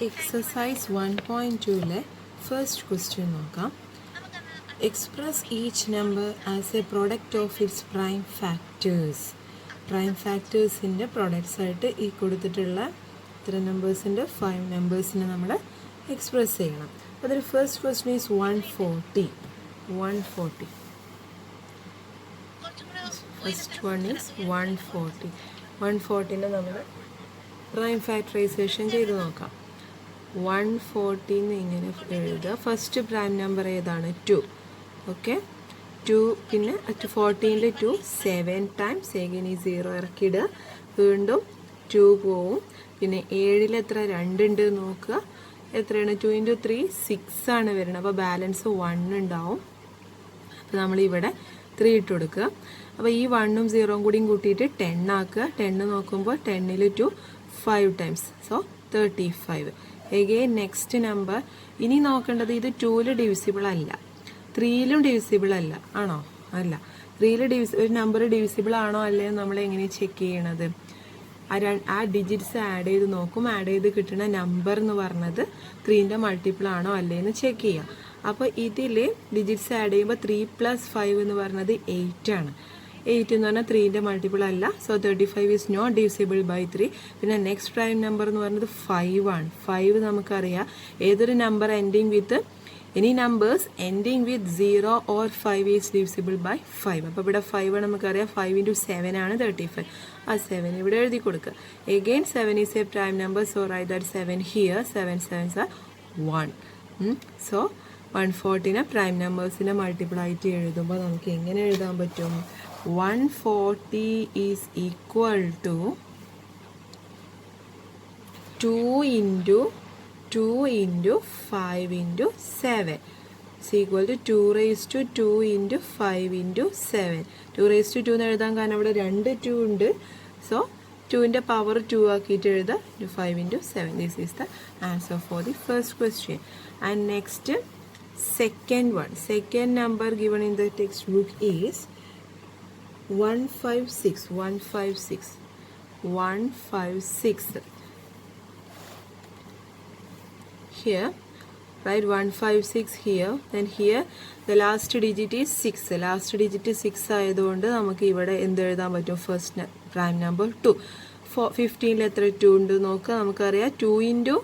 Exercise 1.2 first question നോക്കാം. Express each number as a product of its prime factors. Prime ഫാക്ടേഴ്സിൻ്റെ products ആയിട്ട് ഈ കൊടുത്തിട്ടുള്ള ഇത്ര നമ്പേഴ്സിൻ്റെ 5 നമ്പേഴ്സിനെ നമ്മൾ എക്സ്പ്രസ് ചെയ്യണം. അതിൽ first question is 140. First one is 140. 140നെ നമ്മൾ പ്രൈം ഫാക്ടറൈസേഷൻ ചെയ്ത് നോക്കാം. 140 ഇങ്ങനെ എഴുതുക. ഫസ്റ്റ് പ്രൈം നമ്പർ ഏതാണ്? 2. ഓക്കെ, 2. പിന്നെ 14ൽ 2 7 ടൈംസ്. എഗെയിൻ ഈ 0 ഇറക്കിയിടുക. വീണ്ടും 2 പോവും. പിന്നെ 7ൽ എത്ര 2 ഉണ്ട് നോക്കുക. എത്രയാണ്? 2 × 3 6 ആണ് വരുന്നത്. അപ്പോൾ ബാലൻസ് 1 ഉണ്ടാവും. അപ്പോൾ നമ്മളിവിടെ 3 ഇട്ട് കൊടുക്കുക. അപ്പോൾ ഈ 1ഉം 0ഉം കൂടിയും കൂട്ടിയിട്ട് 10 ആക്കുക. 10 നോക്കുമ്പോൾ 10ൽ 2 5 times. So 35. Again next number. ഇനി നോക്കേണ്ടത് ഇത് 2ൽ ഡിവിസിബിൾ അല്ല, 3ലും ഡിവിസിബിൾ അല്ല. ആണോ? അല്ല. 3ൽ ഒരു നമ്പർ ഡിവിസിബിൾ ആണോ അല്ലയോ നമ്മൾ എങ്ങനെ ചെക്ക് ചെയ്യണത്? ആ ഡിജിറ്റ്സ് ആഡ് ചെയ്ത് നോക്കും. ആഡ് ചെയ്ത് കിട്ടുന്ന നമ്പർ എന്ന് പറഞ്ഞത് 3ൻ്റെ മൾട്ടിപ്പിൾ ആണോ അല്ലേന്ന് ചെക്ക് ചെയ്യാം. അപ്പോൾ ഇതിൽ ഡിജിറ്റ്സ് ആഡ് ചെയ്യുമ്പോൾ 3 + 5 എന്ന് പറഞ്ഞത് 8 ആണ്. 8 എന്ന് പറഞ്ഞാൽ 3ൻ്റെ മൾട്ടിപ്പിൾ അല്ല. So 35 is not divisible by 3. പിന്നെ നെക്സ്റ്റ് പ്രൈം നമ്പർ എന്ന് പറയുന്നത് 5 ആണ്. 5 നമുക്കറിയാം ഏതൊരു number ending with any numbers ending with 0 or 5 is divisible by 5. അപ്പോൾ ഇവിടെ 5 നമുക്കറിയാം. 5 × 7 ആണ് 35. ആ 7 ഇവിടെ എഴുതി കൊടുക്കുക. Again 7 is a prime number. So write that 7 here. 7 7s are 1. So 140നെ പ്രൈം നമ്പേഴ്സിനെ മൾട്ടിപ്പിൾ ആയിട്ട് എഴുതുമ്പോൾ നമുക്ക് എങ്ങനെ എഴുതാൻ പറ്റും? 140 is equal to 2 × 5 × 7 is equal to 2 raised to 2 × 5 × 7. 2 raised to 2 എന്ന് എഴുതാൻ കാരണം ഇവിടെ 2 2 ഉണ്ട്. സോ 2ൻ്റെ പവർ 2 ആക്കിയിട്ട് എഴുതുക. 5 × 7. This is the answer for the first question. And next, second one. Second number given in the textbook is 156. Here, right, 156 here. Then here the last digit is 6. Last digit is 6 ആയതുകൊണ്ട് നമുക്ക് ഇവിടെ എന്ത് എഴുതാൻ പറ്റും? First prime number 2. 15ൽ എത്ര 2 ഉണ്ട് നോക്കുക. നമുക്കറിയാം 2 ×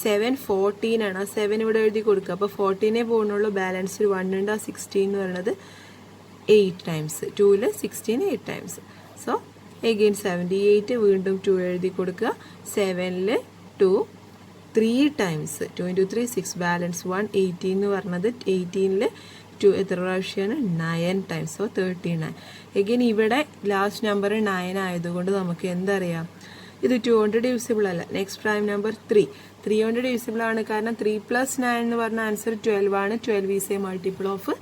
7 14 ആണ്. 7 ഇവിടെ എഴുതി കൊടുക്കുക. അപ്പോൾ 14 പോകുന്നുള്ളൂ. ബാലൻസിൽ 1 ഉണ്ട്. 16 എന്ന് പറയുന്നത് 8 ടൈംസ്. 2ൽ 16 8 ടൈംസ്. So again 78. വീണ്ടും 2 എഴുതി കൊടുക്കുക. 7ൽ 2 3 ടൈംസ്. 2 × 3 6. ബാലൻസ് 1. 18 എന്ന് പറഞ്ഞത് 18ൽ 2 എത്ര പ്രാവശ്യമാണ്? 9 ടൈംസ്. സോ 39. എഗെയിൻ ഇവിടെ ലാസ്റ്റ് നമ്പർ 9 ആയതുകൊണ്ട് നമുക്ക് എന്തറിയാം? ഇത് 2 കൊണ്ട് ഡിവിസിബിൾ അല്ല. Next prime number 3. 3 കൊണ്ട് ഡിവിസിബിൾ ആണ്. കാരണം 3 + 9 എന്ന് പറഞ്ഞ ആൻസർ 12 ആണ്. 12 ഈസ് എ മൾട്ടിപ്പിൾ ഓഫ്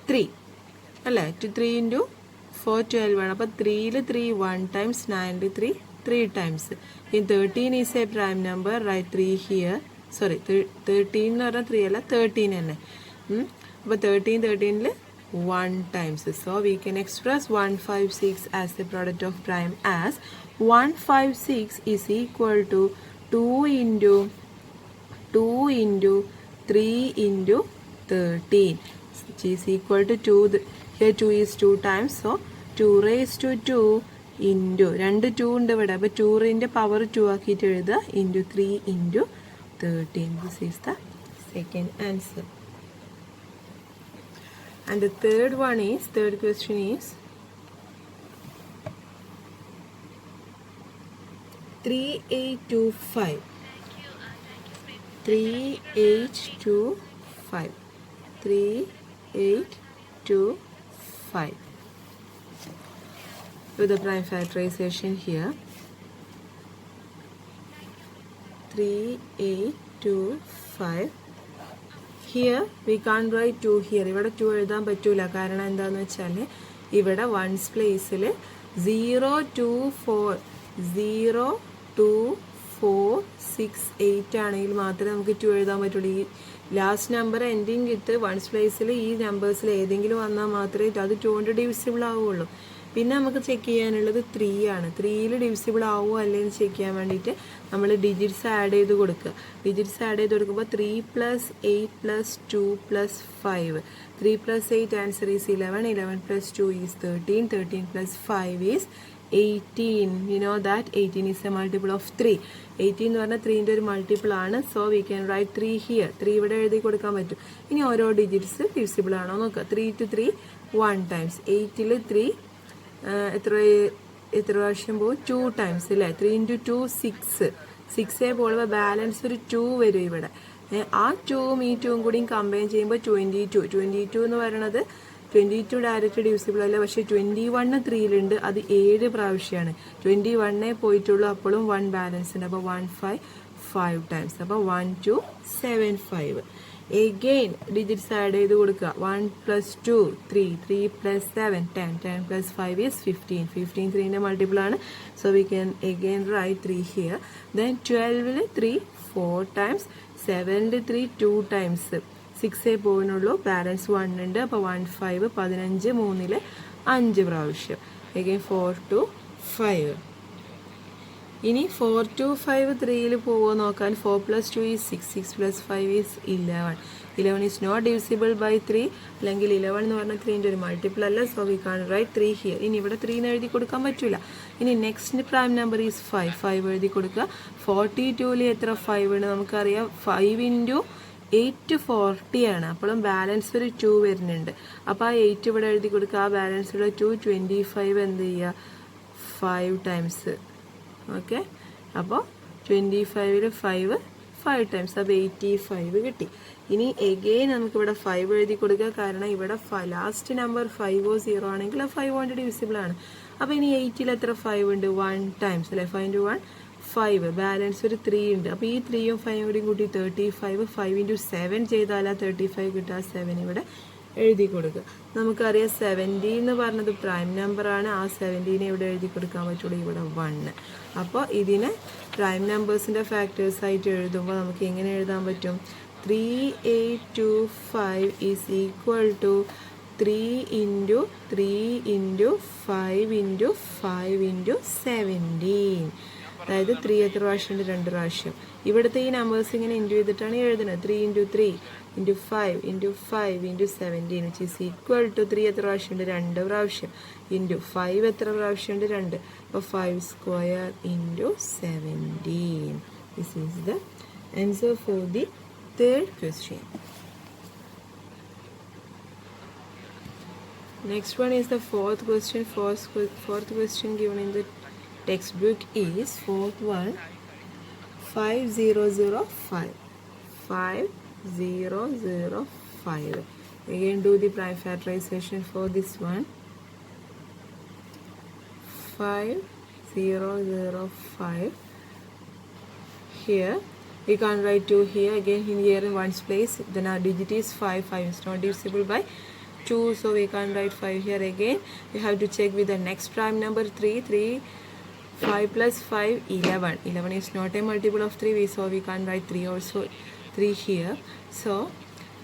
3 അല്ലേ? 3 × 4 12 ആണ്. അപ്പോൾ 3ൽ 3 1 ടൈംസ്. 9ൽ 3 3 times. In 13 is a prime number. Write 3 here. Sorry 13 എന്ന് പറഞ്ഞാൽ 3 അല്ല, 13 തന്നെ. അപ്പോൾ 13ൽ 1 times. So we can express 156 as a product of prime as 156 is equal to 2 × 3 × 13 which is equal to 2. Here 2 is 2 times. So 2 raised to 2 into 2 ഉണ്ട് ഇവിടെ. അപ്പോൾ 2ൻ്റെ power 2 ആക്കിയിട്ട് എഴുതുക. into 3 × 13. This is the second answer. And the third question is 3825. 3825. 3825. With the prime factorization here. 3825. Here we can't write 2 here. ഇവിടെ 2 എഴുതാൻ പറ്റൂല. കാരണം എന്താണെന്ന് വെച്ചാൽ ഇവിടെ 1's പ്ലേസിൽ 0 2 4 6 8 ആണെങ്കിൽ മാത്രമേ നമുക്ക് 2 എഴുതാൻ പറ്റുള്ളൂ. ഈ ലാസ്റ്റ് നമ്പർ എൻഡിങ് വിത്ത് 1's പ്ലേസിൽ ഈ നമ്പേഴ്സിൽ ഏതെങ്കിലും വന്നാൽ മാത്രമേ അത് 2 കൊണ്ട് ഡിവിസിബിൾ ആവുകയുള്ളൂ. പിന്നെ നമുക്ക് ചെക്ക് ചെയ്യാനുള്ളത് 3 ആണ്. 3യിൽ ഡിവിസിബിൾ ആവുമോ അല്ലേന്ന് ചെക്ക് ചെയ്യാൻ വേണ്ടിയിട്ട് നമ്മൾ ഡിജിറ്റ്സ് ആഡ് ചെയ്ത് കൊടുക്കുക. ഡിജിറ്റ്സ് ആഡ് ചെയ്ത് കൊടുക്കുമ്പോൾ 3 + 8 + 2 + 5. 3 + 8 answer is 11. 11 + 2 is 13. 13 + 5 is 18. You know that 18 is a multiple of 3. 18 എന്ന് പറഞ്ഞാൽ 3ൻ്റെ ഒരു മൾട്ടിപ്പിൾ ആണ്. So we can write 3 here. 3 ഇവിടെ എഴുതി കൊടുക്കാൻ പറ്റും. ഇനി ഓരോ ഡിജിറ്റ്സ് ഡിവിസിബിൾ ആണോ നോക്കുക. 3 × 3 1 ടൈംസ്. 8ൽ 3 എത്ര പ്രാവശ്യം പോകും? 2 ടൈംസ് അല്ലേ. 3 × 2 6. 6 പോകുമ്പോൾ ബാലൻസ് ഒരു 2 വരും ഇവിടെ. ആ 2ഉം ഈ 2ഉം കൂടിയും കമ്പൈൻ ചെയ്യുമ്പോൾ 22. 22 എന്ന് പറയുന്നത് 22 ഡയറക്റ്റ് ഡിവിസിബിൾ അല്ല, പക്ഷേ 21 3യിലുണ്ട്. അത് 7 പ്രാവശ്യമാണ്. 21 പോയിട്ടുള്ളൂ, അപ്പോഴും 1 ബാലൻസ് ഉണ്ട്. അപ്പോൾ 1 5 5 ടൈംസ്. അപ്പോൾ 1 2 7 5. എഗെയിൻ ഡിജിറ്റ്സ് ആഡ് ചെയ്ത് കൊടുക്കുക. 1 + 2 3. 3 + 7 10. 10 + 5 is 15. 15 3ൻ്റെ മൾട്ടിപ്പിൾ ആണ്. So we can again write 3 here. Then 12ൽ 3 4 ടൈംസ്. 7ൽ 3 2 ടൈംസ്. 6 പോകുന്നുള്ളൂ, ബാലൻസ് 1 ഉണ്ട്. അപ്പോൾ 1 5 15. 3ൽ 5 പ്രാവശ്യം. Again 4 to 5. ഇനി 4 to 5 3യിൽ പോകുമോ നോക്കാൻ. 4 + 2 is 6. 6 + 5 is 11. 11 is not divisible by 3. അല്ലെങ്കിൽ 11 എന്ന് പറഞ്ഞാൽ 3ൻ്റെ ഒരു മൾട്ടിപ്പിൾ അല്ല. So we can write 3 here. ഇനി ഇവിടെ 3 എന്ന് എഴുതി കൊടുക്കാൻ പറ്റില്ല. ഇനി നെക്സ്റ്റ് പ്രൈം നമ്പർ ഈസ് 5. 5 എഴുതി കൊടുക്കുക. 42ൽ എത്ര 5 ഉണ്ട് നമുക്കറിയാം. 5 × 8 40 ആണ്. അപ്പോഴും ബാലൻസ് ഒരു 2 വരുന്നുണ്ട്. അപ്പോൾ ആ 8 ഇവിടെ എഴുതി കൊടുക്കുക. ആ ബാലൻസുള്ള 2 25 എന്ത് ചെയ്യുക? 5 ടൈംസ്. ഓക്കെ, അപ്പോൾ 25ൽ 5 ടൈംസ്. അപ്പോൾ 85 കിട്ടി. ഇനി എഗെയിൻ നമുക്കിവിടെ 5 എഴുതി കൊടുക്കുക. കാരണം ഇവിടെ ലാസ്റ്റ് നമ്പർ 5 0 ആണെങ്കിൽ 5 കൊണ്ട് ഡിവിസിബിൾ ആണ്. അപ്പോൾ ഇനി 8ൽ എത്ര 5 ഉണ്ട്? 1 ടൈംസ് അല്ലേ. 5 × 1 5. ബാലൻസ് ഒരു 3 ഉണ്ട്. അപ്പോൾ ഈ 3യും 5 കൂടി കൂട്ടി 35. 5 × 7 ചെയ്താലാ 35 കിട്ടുക. 7 ഇവിടെ എഴുതി കൊടുക്കുക. നമുക്കറിയാം 70 എന്ന് പറഞ്ഞത് പ്രൈം നമ്പറാണ്. ആ 70നെ ഇവിടെ എഴുതി കൊടുക്കാൻ പറ്റുള്ളൂ. ഇവിടെ 1. അപ്പോൾ ഇതിനെ പ്രൈം നമ്പേഴ്സിൻ്റെ ഫാക്ടേഴ്സ് ആയിട്ട് എഴുതുമ്പോൾ നമുക്ക് എങ്ങനെ എഴുതാൻ പറ്റും? 3825 ഈസ് ഈക്വൽ ടു 3 × 3 × 5 × 5 × 17. അതായത് 3 എത്ര പ്രാവശ്യമുണ്ട്? 2 പ്രാവശ്യം. ഇവിടുത്തെ ഈ നമ്പേഴ്സ് ഇങ്ങനെ ഇൻറ്റു ചെയ്തിട്ടാണ് എഴുതുന്നത്. 3 × 3 × 5 × 5 × 17 വിച്ച് ഈസ് ഈക്വൽ ടു 3 എത്ര പ്രാവശ്യമുണ്ട്? 2 പ്രാവശ്യം. ഇൻറ്റു 5 എത്ര പ്രാവശ്യമുണ്ട്? 2. അപ്പോൾ 5² × 17. This is the answer for the third question. Next one is the fourth question. Fourth question given in the textbook is fourth one 5005. 5005. Again do the prime factorization for this one. 5005. Here we can't write 2 here. Again here in ones place. Then our digit is 5. 5 is not divisible by 2, so we can't write 5 here. Again we have to check with the next prime number 3. 5 + 5 11. 11 is not a multiple of 3, so we can't write 3 also. 3 here. So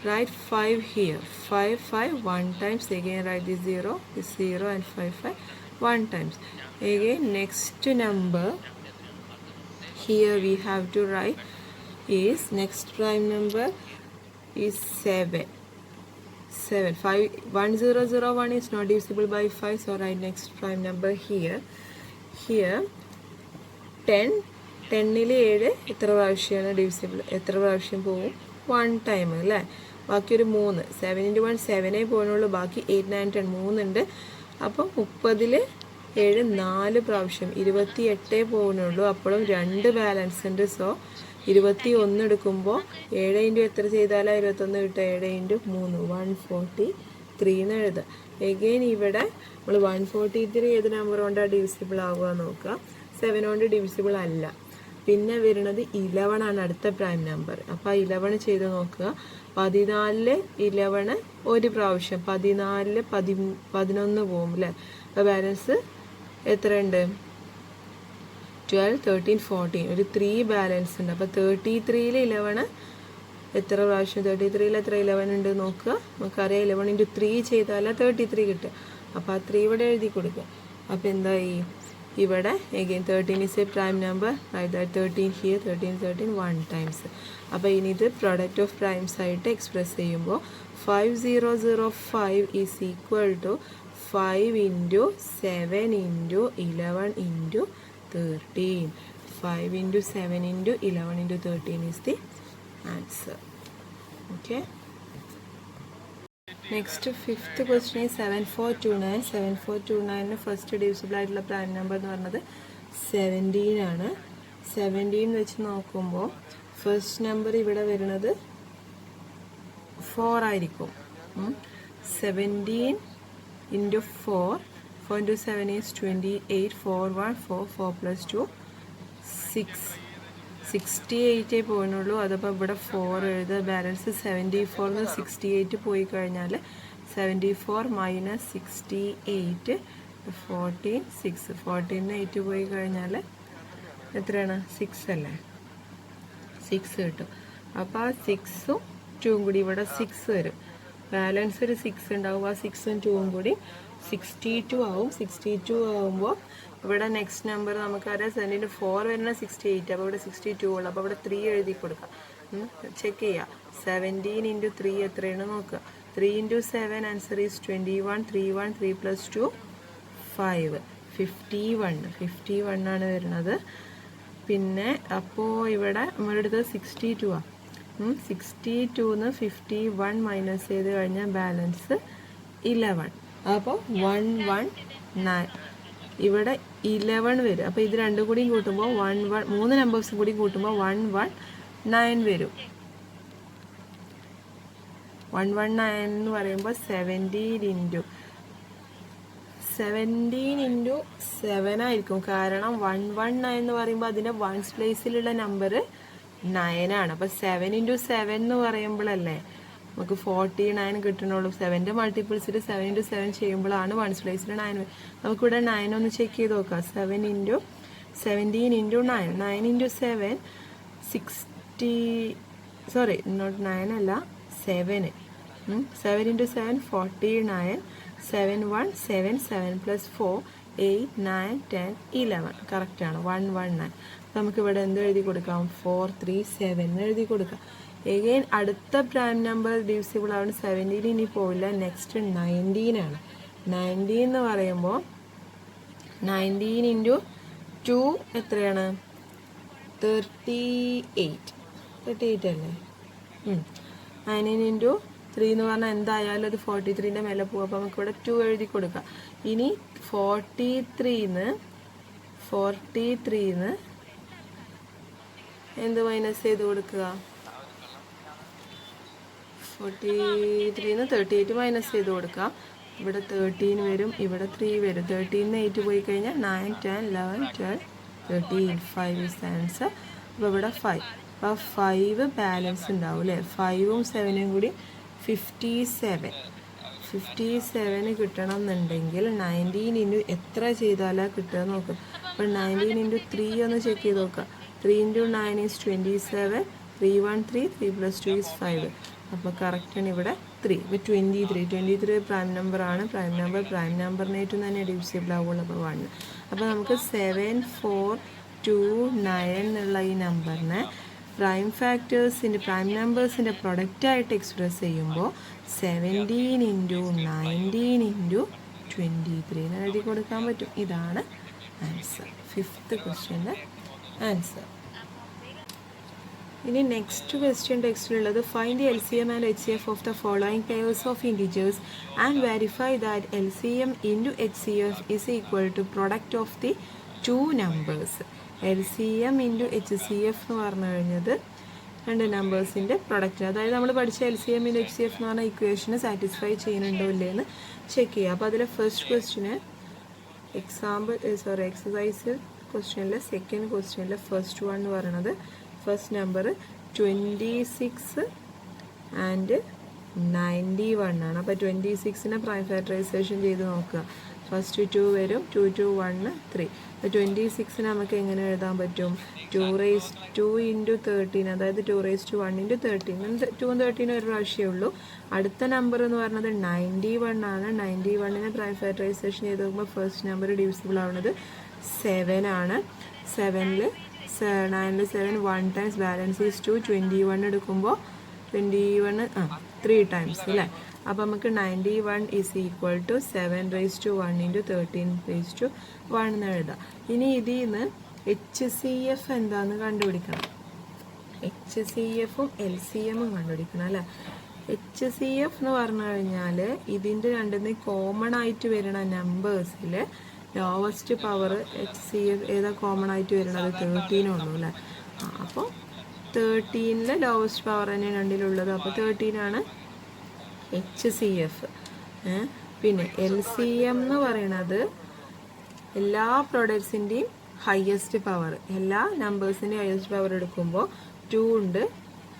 write 5 here. 5 5 1 times. Again write this 0, this 0, and 5 5 1 times. Again next number here we have to write is next prime number is 7. 5 1 0 0 1 is not divisible by 5, so write next prime number here. 10. 10ൽ 7 എത്ര പ്രാവശ്യമാണ് divisible? എത്ര പ്രാവശ്യം പോകും? 1 time അല്ലേ. ബാക്കി ഒരു 3. 7 × 1 7 പോകുന്നുള്ളൂ. ബാക്കി 8 9 10 3 ഉണ്ട്. അപ്പോൾ 30ൽ 7 4 പ്രാവശ്യം 28 പോകുന്നുള്ളൂ. അപ്പോഴും 2 ബാലൻസ് ഉണ്ട്. സോ 21 എടുക്കുമ്പോൾ 7 × എത്ര ചെയ്താലാണ് 21 കിട്ടുക? 7 × 3 143 എന്ന് എഴുതുക. എഗെയിൻ ഇവിടെ നമ്മൾ 143 ഏത് നമ്പർ കൊണ്ടാണ് ഡിവിസിബിൾ ആവുക നോക്കുക. 7 കൊണ്ട് ഡിവിസിബിൾ അല്ല. പിന്നെ വരുന്നത് 11 ആണ് അടുത്ത പ്രൈം നമ്പർ. അപ്പോൾ 11 ചെയ്ത് നോക്കുക. 14ൽ 11 ഒരു പ്രാവശ്യം. 14ൽ 11 പോകും അല്ലേ. അപ്പോൾ ബാലൻസ് എത്രയുണ്ട്? 12 13 14. ഒരു 3 ബാലൻസ് ഉണ്ട്. അപ്പോൾ 33ൽ 11 എത്ര പ്രാവശ്യം? 33ൽ എത്ര 11 ഉണ്ട് നോക്കുക. നമുക്കറിയാം 11 × 3 ചെയ്താൽ 33 കിട്ടുക. അപ്പോൾ ആ 3 ഇവിടെ എഴുതി കൊടുക്കുക. അപ്പോൾ എന്തായി, ഇവിടെ again 13 is a prime number, write that 13 here, 13 1 times. അപ്പോൾ ഇനി ഇത് പ്രോഡക്റ്റ് ഓഫ് പ്രൈംസ് ആയിട്ട് എക്സ്പ്രസ് ചെയ്യുമ്പോൾ 5005 is equal to 5 into 7 into 11 into 13. 5 into 7 into 11 into 13 is the answer. Okay. Next, fifth question is 7429. 7429 first divisible ആയിട്ടുള്ള prime number എന്ന് പറയുന്നത് 17 ആണ്. 17 വെച്ച് നോക്കുമ്പോൾ ഫസ്റ്റ് നമ്പർ ഇവിടെ വരുന്നത് 4 ആയിരിക്കും. 17 into 4. 4 into 7 is 28. 4 1 4 4 plus 2 68 പോയിനുള്ളൂ. അതപ്പോൾ ഇവിടെ 4 എഴുതുക. ബാലൻസ് 74 68 പോയി കഴിഞ്ഞാൽ 74 മൈനസ് 68 14 6. 14 8 പോയി കഴിഞ്ഞാൽ എത്രയാണ്, 6 അല്ലേ, 6 കിട്ടും. അപ്പോൾ ആ 6ഉം 2ഉം കൂടി ഇവിടെ 6 വരും. ബാലൻസ് ഒരു 6 ഉണ്ടാവും. ആ 6ഉം 2ഉം കൂടി 62 ആവും. 62 ആവുമ്പോൾ ഇവിടെ നെക്സ്റ്റ് നമ്പർ നമുക്കറിയാം 7 4 വരുന്ന 68. അപ്പോൾ ഇവിടെ 62 ഉള്ളു. അപ്പോൾ ഇവിടെ 3 എഴുതി കൊടുക്കാം. ചെക്ക് ചെയ്യുക. 17 ഇൻറ്റു 3 എത്രയാണ് നോക്കുക. 3 ഇൻറ്റു 7 ആൻസർ ഈസ് 21. 3 പ്ലസ് 2 5. 51 ആണ് വരുന്നത്. പിന്നെ അപ്പോൾ ഇവിടെ നമ്മുടെ അടുത്ത് 62 ആണ്. 62ന്ന് 51 മൈനസ് ചെയ്ത് കഴിഞ്ഞാൽ ബാലൻസ് 11. അപ്പോൾ 119. ഇവിടെ 11 വരും. അപ്പോൾ ഇത് രണ്ടും കൂടി കൂട്ടുമ്പോൾ 3 നമ്പേഴ്സും കൂടി കൂട്ടുമ്പോൾ 119 വരും. 119 എന്ന് പറയുമ്പോൾ 17 ഇൻറ്റു 7 ആയിരിക്കും. കാരണം 119 എന്ന് പറയുമ്പോൾ അതിൻ്റെ വൺസ് പ്ലേസിലുള്ള നമ്പർ 9 ആണ്. അപ്പോൾ 7 ഇൻറ്റു 7 എന്ന് പറയുമ്പോഴല്ലേ നമുക്ക് 49 കിട്ടണുള്ളൂ. 7ൻ്റെ മൾട്ടിപ്പിൾസിൽ 7 ഇൻറ്റു 7 ചെയ്യുമ്പോഴാണ് വൺസ് പ്ലേസിൽ 9. നമുക്കിവിടെ 9 ഒന്ന് ചെക്ക് ചെയ്ത് നോക്കാം. 17 ഇൻറ്റു 9. 9 ഇൻറ്റു 7 60, സോറി നോട്ട് 9 അല്ല 7. 7 ഇൻറ്റു 7 49. 7 1 7 7 പ്ലസ് 4 8 9 10 11. കറക്റ്റാണ്, 119. നമുക്കിവിടെ എന്ത് എഴുതി കൊടുക്കാം, 437 എഴുതി കൊടുക്കാം. എഗെയിൻ അടുത്ത പ്രൈം നമ്പർ ഡിവിസിബിൾ ആണ്. 17 ഇനി പോവില്ല. നെക്സ്റ്റ് 19 ആണ്. 19 എന്ന് പറയുമ്പോൾ 19 ഇൻറ്റു 2 എത്രയാണ്, 38 അല്ലേ. 19 ഇൻറ്റു 3 എന്ന് പറഞ്ഞാൽ എന്തായാലും അത് 43ൻ്റെ മേലെ പോകും. അപ്പോൾ നമുക്ക് ഇവിടെ 2 എഴുതി കൊടുക്കാം. ഇനി 43ന്ന് എന്ത് മൈനസ് ചെയ്ത് കൊടുക്കുക, 43ന്ന് 38 മൈനസ് ചെയ്ത് കൊടുക്കാം. ഇവിടെ 13 വരും, ഇവിടെ 3 വരും. 13ന്ന് 8 പോയി കഴിഞ്ഞാൽ 9 10 11 12 13. 5 is the answer. അപ്പോൾ ഇവിടെ 5. അപ്പോൾ 5 ബാലൻസ് ഉണ്ടാവും അല്ലേ. 5ഉം 7ഉം കൂടി 57 കിട്ടണം എന്നുണ്ടെങ്കിൽ 19 ഇൻറ്റു എത്ര ചെയ്താലാണ് കിട്ടുക നോക്കുക. അപ്പോൾ 19 ഇൻറ്റു 3 ഒന്ന് ചെക്ക് ചെയ്ത് നോക്കുക. 3 ഇൻറ്റു 9 ഈസ് 27. 3 plus 2 is 5. അപ്പോൾ കറക്റ്റാണ് ഇവിടെ 3. ഇപ്പോൾ 23 പ്രൈം നമ്പറാണ്. പ്രൈം നമ്പറിനേറ്റും തന്നെ ഡിവിസിബിൾ ആവുള്ളൂ. അപ്പോൾ 1. അപ്പോൾ നമുക്ക് 7429 എന്നുള്ള ഈ നമ്പറിനെ പ്രൈം നമ്പേഴ്സിൻ്റെ പ്രൊഡക്റ്റായിട്ട് എക്സ്പ്രസ് ചെയ്യുമ്പോൾ 17 ഇൻറ്റു 19 ഇൻറ്റു 23 എഴുതി കൊടുക്കാൻ പറ്റും. ഇതാണ് ആൻസർ, 5th ക്വസ്റ്റ്യൻ്റെ ആൻസർ. ഇനി നെക്സ്റ്റ് ക്വസ്റ്റ്യൻ ടെക്സ്റ്റിലുള്ളത് find the LCM and HCF of the following pairs of integers and verify that LCM into HCF is equal to product of the 2 numbers. LCM into HCF എന്ന് പറഞ്ഞു കഴിഞ്ഞത് 2 നമ്പേഴ്സിൻ്റെ product. അതായത് നമ്മൾ പഠിച്ച LCM into HCF എന്ന് പറഞ്ഞ ഇക്വേഷന് satisfy ചെയ്യുന്നുണ്ടോ ഇല്ലേന്ന് ചെക്ക് ചെയ്യുക. അപ്പോൾ അതിലെ ഫസ്റ്റ് ക്വസ്റ്റ്യന് എക്സസൈസ് ക്വസ്റ്റ്യനിലെ സെക്കൻഡ് ക്വസ്റ്റ്യനിലെ ഫസ്റ്റ് വൺ എന്ന് പറയുന്നത് ഫസ്റ്റ് നമ്പർ 26 ആൻഡ് 91 ആണ്. അപ്പോൾ 26നെ പ്രൈം ഫാക്ടറൈസേഷൻ ചെയ്ത് നോക്കുക. ഫസ്റ്റ് 2 വരും, 2 2 1 3. 26 നമുക്ക് എങ്ങനെ എഴുതാൻ പറ്റും? 2 ഇൻറ്റു 13, അതായത് 2 ഇൻറ്റു 13. 2 13 ഒരു പ്രാവശ്യമേ ഉള്ളൂ. അടുത്ത നമ്പർ എന്ന് പറയുന്നത് 91 ആണ്. 91നെ പ്രൈം ഫാക്ടറൈസേഷൻ ചെയ്ത് നോക്കുമ്പോൾ ഫസ്റ്റ് നമ്പർ ഡിവിസിബിൾ ആവുന്നത് 7 ആണ്. 9ൽ 7 1 ടൈംസ് ബാലൻസ് ഈസ് 2. 21 എടുക്കുമ്പോൾ 3 ടൈംസ് അല്ലേ? അപ്പോൾ നമുക്ക് 91 ഈസ് ഈക്വൽ ടു 7 ഇൻറ്റു 13 എന്ന് എഴുതാം. ഇനി ഇതിൽ നിന്ന് HCF എന്താണെന്ന് കണ്ടുപിടിക്കണം. HCFും LCMും കണ്ടുപിടിക്കണം അല്ലേ? HCF എന്ന് പറഞ്ഞു കഴിഞ്ഞാൽ ഇതിൻ്റെ രണ്ടിന് കോമൺ ആയിട്ട് വരുന്ന നമ്പേഴ്സിൽ ലോവസ്റ്റ് പവർ HCF ഏതാ കോമൺ ആയിട്ട് വരുന്നത്? 13 ഉള്ളൂ അല്ലേ? അപ്പോൾ 13ൽ ലോവസ്റ്റ് പവർ തന്നെയാണ് രണ്ടിലുള്ളത്. അപ്പോൾ 13 ആണ് HCF. പിന്നെ LCM എന്ന് പറയുന്നത് എല്ലാ പ്രൊഡക്ട്സിൻ്റെയും ഹയസ്റ്റ് പവർ, എല്ലാ നമ്പേഴ്സിൻ്റെയും ഹയസ്റ്റ് പവർ എടുക്കുമ്പോൾ 2 ഉണ്ട്,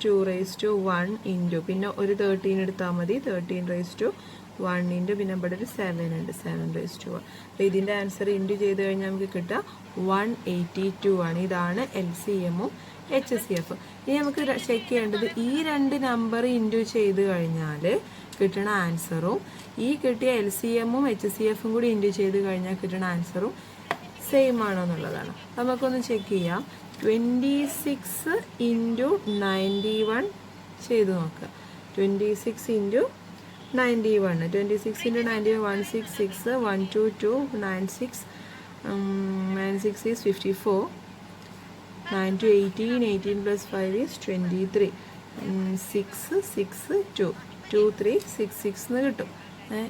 2⁻1 ഇൻറ്റു പിന്നെ ഒരു 13 എടുത്താൽ മതി, 13⁻1 ഇൻറ്റു പിന്നെ ഇവിടെ ഒരു 7 ഉണ്ട്, 7⁻1. അപ്പോൾ ഇതിൻ്റെ ആൻസർ ഇൻറ്റു ചെയ്ത് കഴിഞ്ഞാൽ നമുക്ക് കിട്ടുക 182 ആണ്. ഇതാണ് LCMും HCF. ഇനി നമുക്ക് ചെക്ക് ചെയ്യേണ്ടത് ഈ രണ്ട് നമ്പർ ഇൻറ്റു ചെയ്ത് കഴിഞ്ഞാൽ കിട്ടുന്ന ആൻസറും ഈ കിട്ടിയ LCMും HCFും കൂടി ഇൻറ്റു ചെയ്ത് കഴിഞ്ഞാൽ കിട്ടുന്ന ആൻസറും സെയിം ആണോ എന്നുള്ളതാണ്. നമുക്കൊന്ന് ചെക്ക് ചെയ്യാം. 26 ഇൻറ്റു 91 ചെയ്ത് നോക്കുക. 26 into 91, 26 into 91 166, 122 96, 96 is 54, 9 to 18, 18 plus 5 is 23, 6 6 2 2 3 6 6 എന്ന് കിട്ടും.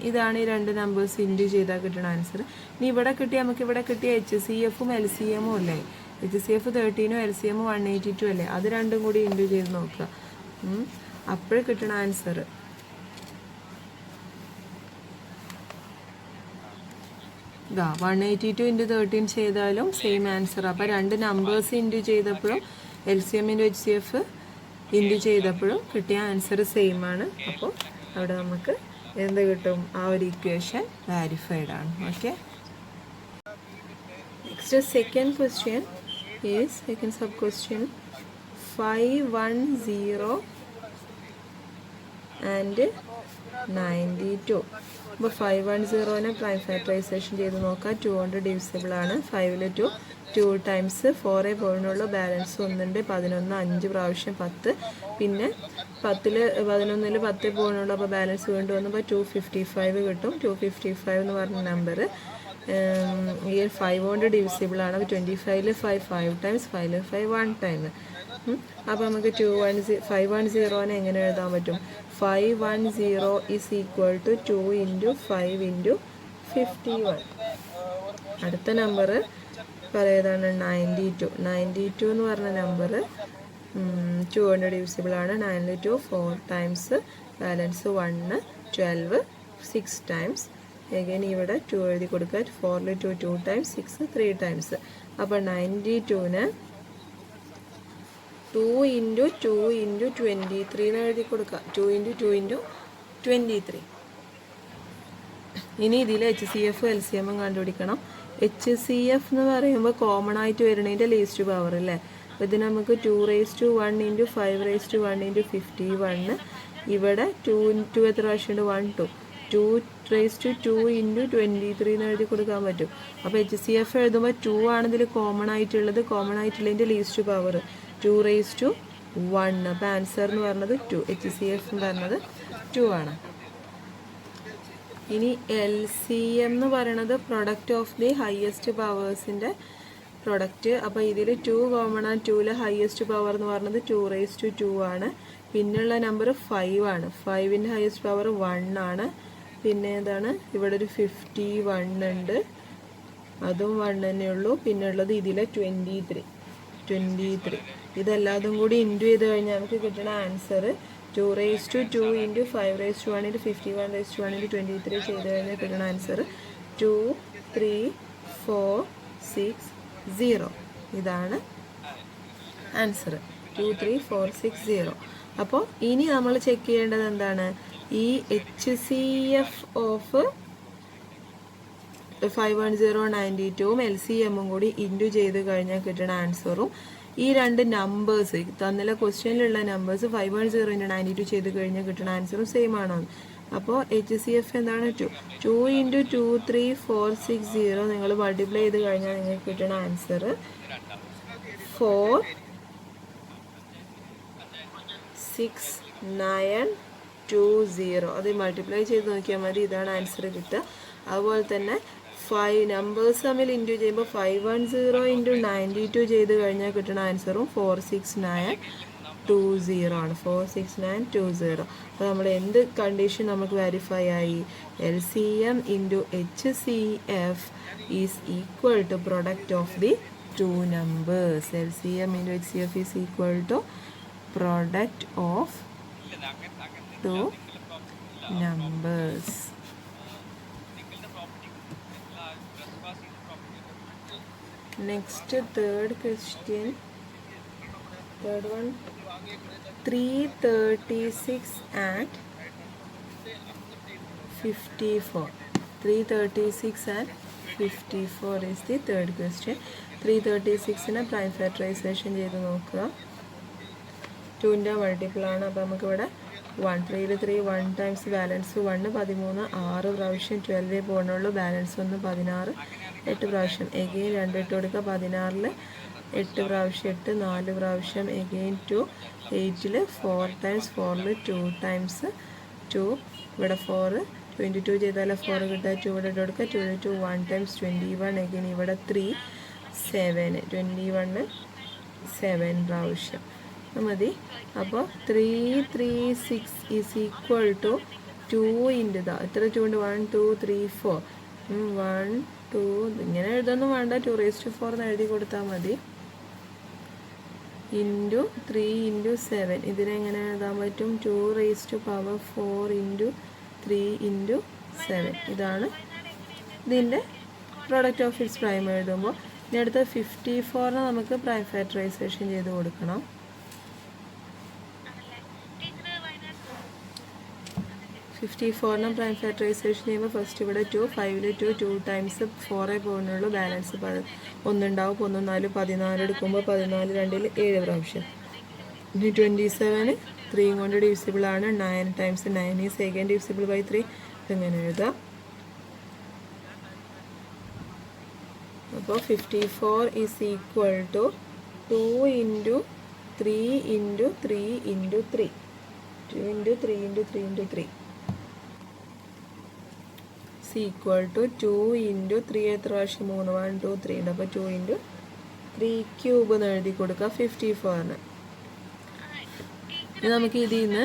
ഇതാണ് ഈ രണ്ട് നമ്പേഴ്സ് ഇൻറ്റു ചെയ്താൽ കിട്ടുന്ന ആൻസർ. ഇനി ഇവിടെ കിട്ടിയ നമുക്ക് ഇവിടെ കിട്ടിയ HCFും LCMും അല്ലേ? HCF 13ഉം LCM 182 അല്ലേ? അത് രണ്ടും കൂടി ഇൻറ്റു ചെയ്ത് നോക്കുക. അപ്പോൾ കിട്ടുന്ന ആൻസർ ഇതാ 182 ഇൻറ്റു 13 ചെയ്താലും സെയിം ആൻസർ. അപ്പോൾ രണ്ട് നമ്പേഴ്സ് ഇൻറ്റു ചെയ്തപ്പോഴും LCM ഇൻറ്റു HCF ഇൻറ്റു ചെയ്തപ്പോഴും കിട്ടിയ ആൻസർ സെയിം ആണ്. അപ്പോൾ അവിടെ നമുക്ക് എന്ത് കിട്ടും? ആ ഒരു ഇക്വേഷൻ വാരിഫൈഡ് ആണ്. Okay, next second question is second sub question 510 and 92. അപ്പോൾ 510നെ പ്രൈം ഫാക്ടറൈസേഷൻ ചെയ്ത് നോക്കാം. 2 കൊണ്ട് ഡിവിസിബിൾ ആണ്. 5ൽ 2 ടൈംസ് 4 പോയിന്റുള്ള ബാലൻസ് 1 ഉണ്ട്. 11 5 പ്രാവശ്യം 10, പിന്നെ 11ൽ 10 പോയിന്റുള്ള അപ്പോൾ ബാലൻസ് വീണ്ടും വന്നപ്പോൾ 255 കിട്ടും. 255 എന്ന് പറഞ്ഞ നമ്പർ ഈ 5 കൊണ്ട് ഡിവിസിബിൾ ആണ്. 25ൽ 5 ടൈംസ്, 5ൽ 5 1 ടൈം. അപ്പോൾ നമുക്ക് 510നെ എങ്ങനെ എഴുതാൻ പറ്റും? 510 is equal to 2 into 5 into 51. അടുത്ത നമ്പർ ഏതാണ്? 92 എന്ന് പറഞ്ഞ നമ്പർ 2 കൊണ്ട് ഡിവിസിബിൾ ആണ്. 9ൽ 2 4 ടൈംസ് ബാലൻസ് 1 12 6 ടൈംസ്. എഗൈൻ ഇവിടെ 2 എഴുതി കൊടുക്കുക. 4ൽ 2 ടൈംസ്, 6 3 ടൈംസ്. അപ്പോൾ 92ന് 2 ഇൻറ്റു 2 ഇൻറ്റു 23 എന്ന് എഴുതി കൊടുക്കുക. 2 ഇൻറ്റു 2 ഇൻറ്റു 23. ഇനി ഇതിൽ HCF LCMും കണ്ടുപിടിക്കണം. HCF എന്ന് പറയുമ്പോൾ കോമൺ ആയിട്ട് വരുന്നതിൻ്റെ ലീസ്റ്റ് പവർ അല്ലേ? അപ്പോൾ ഇത് നമുക്ക് 2⁻1 ഇൻറ്റു 5⁻1 ഇൻറ്റു 51. ഇവിടെ 2 എത്ര പ്രാവശ്യമുണ്ട്? 1 2 ഇൻറ്റു 23 എന്ന് എഴുതി കൊടുക്കാൻ പറ്റും. അപ്പോൾ HCF എഴുതുമ്പോൾ 2 ആണ് ഇതിൽ കോമൺ ആയിട്ടുള്ളതിൻ്റെ ലീസ്റ്റ് പവർ 2⁻1. അപ്പോൾ ആൻസർ എന്ന് പറഞ്ഞത് 2, HCF എന്ന് പറഞ്ഞത് 2 ആണ്. ഇനി LCM എന്ന് പറയുന്നത് പ്രൊഡക്റ്റ് ഓഫ് ദി ഹയസ്റ്റ് പവേഴ്സിൻ്റെ പ്രൊഡക്റ്റ്. അപ്പോൾ ഇതിൽ 2 കോമൺ ആണ്. 2ലെ ഹയസ്റ്റ് പവർ എന്ന് പറയുന്നത് 2⁻2 ആണ്. പിന്നെയുള്ള നമ്പർ 5 ആണ്. 5ൻ്റെ ഹയസ്റ്റ് പവർ 1 ആണ്. പിന്നെ ഏതാണ്? ഇവിടെ ഒരു 51 ഉണ്ട്, അതും 1 തന്നെ ഉള്ളൂ. പിന്നെ ഉള്ളത് ഇതിലെ 23. ഇതെല്ലാതും കൂടി ഇൻറ്റു ചെയ്ത് കഴിഞ്ഞാൽ നമുക്ക് കിട്ടുന്ന ആൻസർ 2⁻2 ഇൻറ്റു 5⁻1 ഇൻറ്റു 51⁻1 ഇൻറ്റു 23 ചെയ്ത് കഴിഞ്ഞാൽ കിട്ടുന്ന ആൻസർ 23460. ഇതാണ് ആൻസർ 23460. അപ്പോൾ ഇനി നമ്മൾ ചെക്ക് ചെയ്യേണ്ടത് എന്താണ്? ഈ HCF ഓഫ് 51092 LCM കൂടി ഇൻറ്റു ചെയ്ത് കഴിഞ്ഞാൽ കിട്ടുന്ന ആൻസറും ഈ രണ്ട് നമ്പേഴ്സ് തന്നില്ല ക്വസ്റ്റ്യനിലുള്ള നമ്പേഴ്സ് 510 ഇൻറ്റു 92 ചെയ്ത് കഴിഞ്ഞാൽ കിട്ടുന്ന ആൻസറും സെയിം ആണോ? അപ്പോൾ HCF എന്താണ് 2 ഇൻറ്റു 23460 നിങ്ങൾ മൾട്ടിപ്ലൈ ചെയ്ത് കഴിഞ്ഞാൽ നിങ്ങൾക്ക് കിട്ടുന്ന ആൻസർ 4690. അത് മൾട്ടിപ്ലൈ ചെയ്ത് നോക്കിയാൽ മതി, ഇതാണ് ആൻസർ കിട്ടുക. അതുപോലെ തന്നെ നമ്പേഴ്സ് തമ്മിൽ ഇൻറ്റു ചെയ്യുമ്പോൾ 510 ഇൻറ്റു 92 ചെയ്ത് കഴിഞ്ഞാൽ കിട്ടുന്ന ആൻസറും 46920 ആണ്. 46920. അപ്പോൾ നമ്മൾ എന്ത് കണ്ടീഷൻ നമുക്ക് വെരിഫൈ ആയി? LCM into HCF is equal to product of the two numbers. LCM into HCF is equal to product of two numbers. Next, third question. Third one. 336 and 54. 336 and 54 is the third question. 336 in a prime factorization ചെയ്ത് നോക്കുക. 2ൻ്റെ multiple ആണ്. അപ്പോൾ നമുക്കിവിടെ 1 3 3 1 times balance 1 13 6 പ്രാവശ്യം 12 പോകുന്നുള്ളൂ. Balance 1 16 8 പ്രാവശ്യം again 2 ഇട്ട് കൊടുക്കുക. 16 8 പ്രാവശ്യം 8 4 പ്രാവശ്യം എഗെയിൻ 2 8 4 ടൈംസ് 4 2 ടൈംസ് 2 ഇവിടെ 4 22 ചെയ്താൽ 4 കിട്ടുക. 2 ഇവിടെ ഇട്ട് കൊടുക്കുക. 22 1 ടൈംസ് 21 എഗെയിൻ ഇവിടെ 3 7 21 7 പ്രാവശ്യം മതി. അപ്പോൾ 336 ഈസ് ഈക്വൽ ടു 2 ഇൻറ്റു എത്ര 2 ഉണ്ട് 1 2 3 4 1 2 ഇങ്ങനെ എഴുതൊന്നും വേണ്ട, 2⁴ എന്ന് എഴുതി കൊടുത്താൽ മതി. ഇൻറ്റു 3 ഇൻറ്റു 7 ഇതിനെങ്ങനെ എഴുതാൻ പറ്റും? 2⁴ ഇൻറ്റു 3 ഇൻറ്റു 7 ഇതാണ് ഇതിൻ്റെ പ്രോഡക്റ്റ് ഓഫ് ഇറ്റ്സ് പ്രൈം എഴുതുമ്പോൾ. ഇനി അടുത്ത 54നെ നമുക്ക് പ്രൈം ഫാക്ടറൈസേഷൻ ചെയ്ത് കൊടുക്കണം. 54നെ പ്രൈം ഫാക്ടറൈസേഷൻ ചെയ്യുമ്പോൾ ഫസ്റ്റ് ഇവിടെ 2 5 2 ടൈംസ് 4 പോകുന്നുള്ളൂ. ബാലൻസ് 1 ഉണ്ടാവും. 1 4 14 എടുക്കുമ്പോൾ 14 2 7 പ്രാവശ്യം. ഇനി 27 3 കൊണ്ട് ഡിവിസിബിൾ ആണ്. 9 times 9 is second divisible by 3. ഇതെങ്ങനെ എഴുതാം? അപ്പോൾ 54 is equal to 2 into 3 into 3 into 3 2 into 3 into 3 into 3 equal to 2 into 3 എത്ര പ്രാവശ്യം 3 1 2 3 ഉണ്ട്. അപ്പോൾ 2 ഇൻറ്റു 3 ക്യൂബ് എന്ന് എഴുതി കൊടുക്കുക 54ന്. ഇനി നമുക്ക് ഇതിൽ നിന്ന്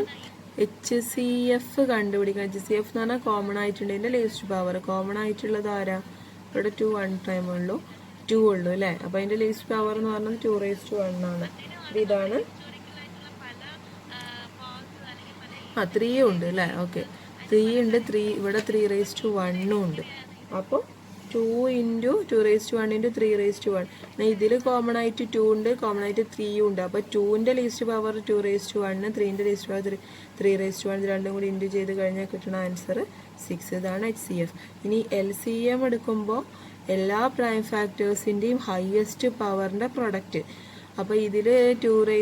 HCF കണ്ടുപിടിക്കാം. HCF എന്ന് പറഞ്ഞാൽ കോമൺ ആയിട്ടുണ്ട്. ഇതിൻ്റെ ലേസ്റ്റ് പവർ കോമൺ ആയിട്ടുള്ളത് ആരാ? ഇവിടെ 2 1 ടൈം ഉള്ളൂ 2 ഉള്ളൂ അല്ലേ? അപ്പോൾ അതിൻ്റെ ലേസ്റ്റ് പവർ എന്ന് പറഞ്ഞത് 2⁴ ആണ്. ഇതാണ് 3 ഉണ്ട് അല്ലേ? ഓക്കെ 3 ഉണ്ട്. 3 ഇവിടെ 3⁴ ഉണ്ട്. അപ്പോൾ 2 ഇൻറ്റു 2⁴ ഇൻറ്റു 3⁴. ഇതിൽ കോമൺ ആയിട്ട് 2 ഉണ്ട്, കോമൺ ആയിട്ട് 3 ഉണ്ട്. അപ്പോൾ 2ൻ്റെ ലേസ്റ്റ് പവർ 2⁴, 3ൻ്റെ ലേസ്റ്റ് പവർ 3⁴. ഇത് രണ്ടും കൂടി ഇൻറ്റു ചെയ്ത് കഴിഞ്ഞാൽ കിട്ടുന്ന ആൻസർ 6. ഇതാണ് HCF. ഇനി LCM എടുക്കുമ്പോൾ എല്ലാ പ്രൈം ഫാക്ടേഴ്സിൻ്റെയും ഹയസ്റ്റ് പവറിൻ്റെ പ്രൊഡക്റ്റ്. അപ്പോൾ ഇതിൽ 2⁴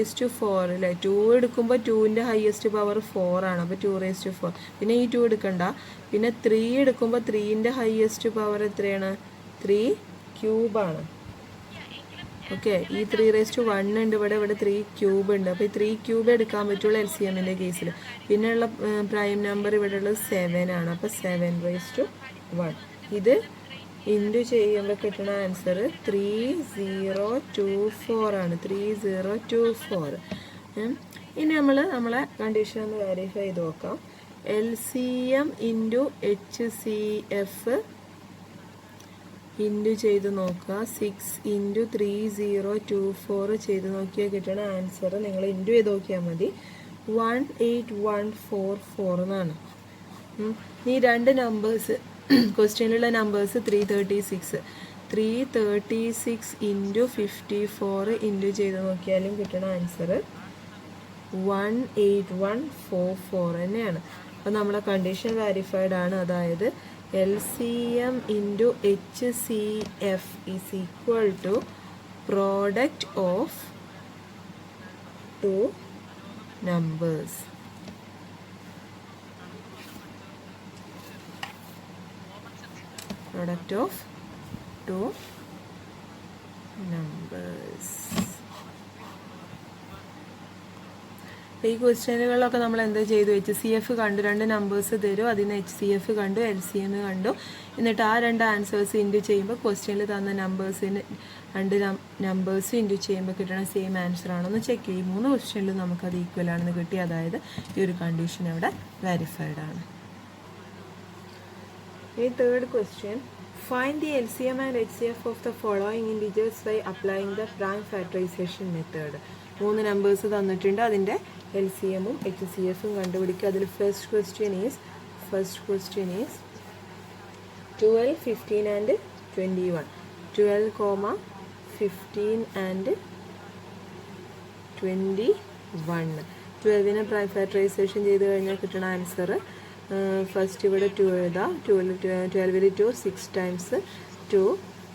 അല്ലേ? 2 എടുക്കുമ്പോൾ 2ൻ്റെ ഹയസ്റ്റ് പവർ 4 ആണ്. അപ്പോൾ 2⁴. പിന്നെ ഈ 2 എടുക്കണ്ട. പിന്നെ 3 എടുക്കുമ്പോൾ 3ൻ്റെ ഹയസ്റ്റ് പവർ എത്രയാണ്? 3 ക്യൂബാണ്. ഓക്കെ ഈ 3⁴ ഉണ്ട് ഇവിടെ 3 ക്യൂബ് ഉണ്ട്. അപ്പോൾ ഈ 3 ക്യൂബ് എടുക്കാൻ പറ്റുള്ളൂ LCMൻ്റെ കേസിൽ. പിന്നെയുള്ള പ്രൈം നമ്പർ ഇവിടെ ഉള്ളത് 7 ആണ്. അപ്പോൾ 7⁻1 ഇത് ഇൻറ്റു ചെയ്യുമ്പോൾ കിട്ടുന്ന ആൻസർ 3024 ആണ്. 3024. ഇനി നമ്മളെ കണ്ടീഷൻ ഒന്ന് വെരിഫൈ ചെയ്ത് നോക്കാം. LCM ഇൻറ്റു HCF ഇൻറ്റു ചെയ്ത് നോക്കുക. 6 ഇൻറ്റു 3024 ചെയ്ത് നോക്കിയാൽ കിട്ടുന്ന ആൻസർ നിങ്ങൾ ഇൻറ്റു ചെയ്ത് നോക്കിയാൽ മതി 18144 എന്നാണ്. ഈ രണ്ട് നമ്പേഴ്സ് ക്വസ്റ്റ്യനിലുള്ള നമ്പേഴ്സ് 336 ഇൻറ്റു 54 ഇൻറ്റു ചെയ്ത് നോക്കിയാലും കിട്ടുന്ന ആൻസർ 18144 തന്നെയാണ്. അപ്പോൾ നമ്മളെ കണ്ടീഷൻ വെരിഫൈഡ് ആണ്. അതായത് LCM into HCF is equal to product of two numbers. Product of two numbers. ഈ ക്വസ്റ്റ്യനുകളിലൊക്കെ നമ്മൾ എന്താ ചെയ്തു, HCF കണ്ടു, രണ്ട് നമ്പേഴ്സ് തരും, അതിന് HCF കണ്ടു, LCM കണ്ടു, എന്നിട്ട് ആ രണ്ട് ആൻസേഴ്സ് ഇൻറ്റു ചെയ്യുമ്പോൾ ക്വസ്റ്റ്യനിൽ തന്ന നമ്പേഴ്സിന് രണ്ട് നമ്പേഴ്സ് ഇൻറ്റു ചെയ്യുമ്പോൾ കിട്ടണ സെയിം ആൻസർ ആണെന്ന് ചെക്ക് ചെയ്യും. 3 ക്വസ്റ്റ്യനിലും നമുക്കത് ഈക്വൽ ആണെന്ന് കിട്ടി. അതായത് ഈ ഒരു കണ്ടീഷൻ അവിടെ വെരിഫൈഡ് ആണ്. ഈ third question, find the LCM and HCF of the following integers by applying the prime factorisation method. 3 numbers തന്നിട്ടുണ്ട്, അതിൻ്റെ LCMും HCFും കണ്ടുപിടിക്കുക. അതിൽ first question is 12, 15 and 21. 12, 15 and 21. 12നെ പ്രൈം ഫാക്ടറൈസേഷൻ ചെയ്ത് കഴിഞ്ഞാൽ കിട്ടുന്ന ആൻസർ, ഫസ്റ്റ് ഇവിടെ 2 എഴുതാം. 12ൽ 2 6 ടൈംസ് 2,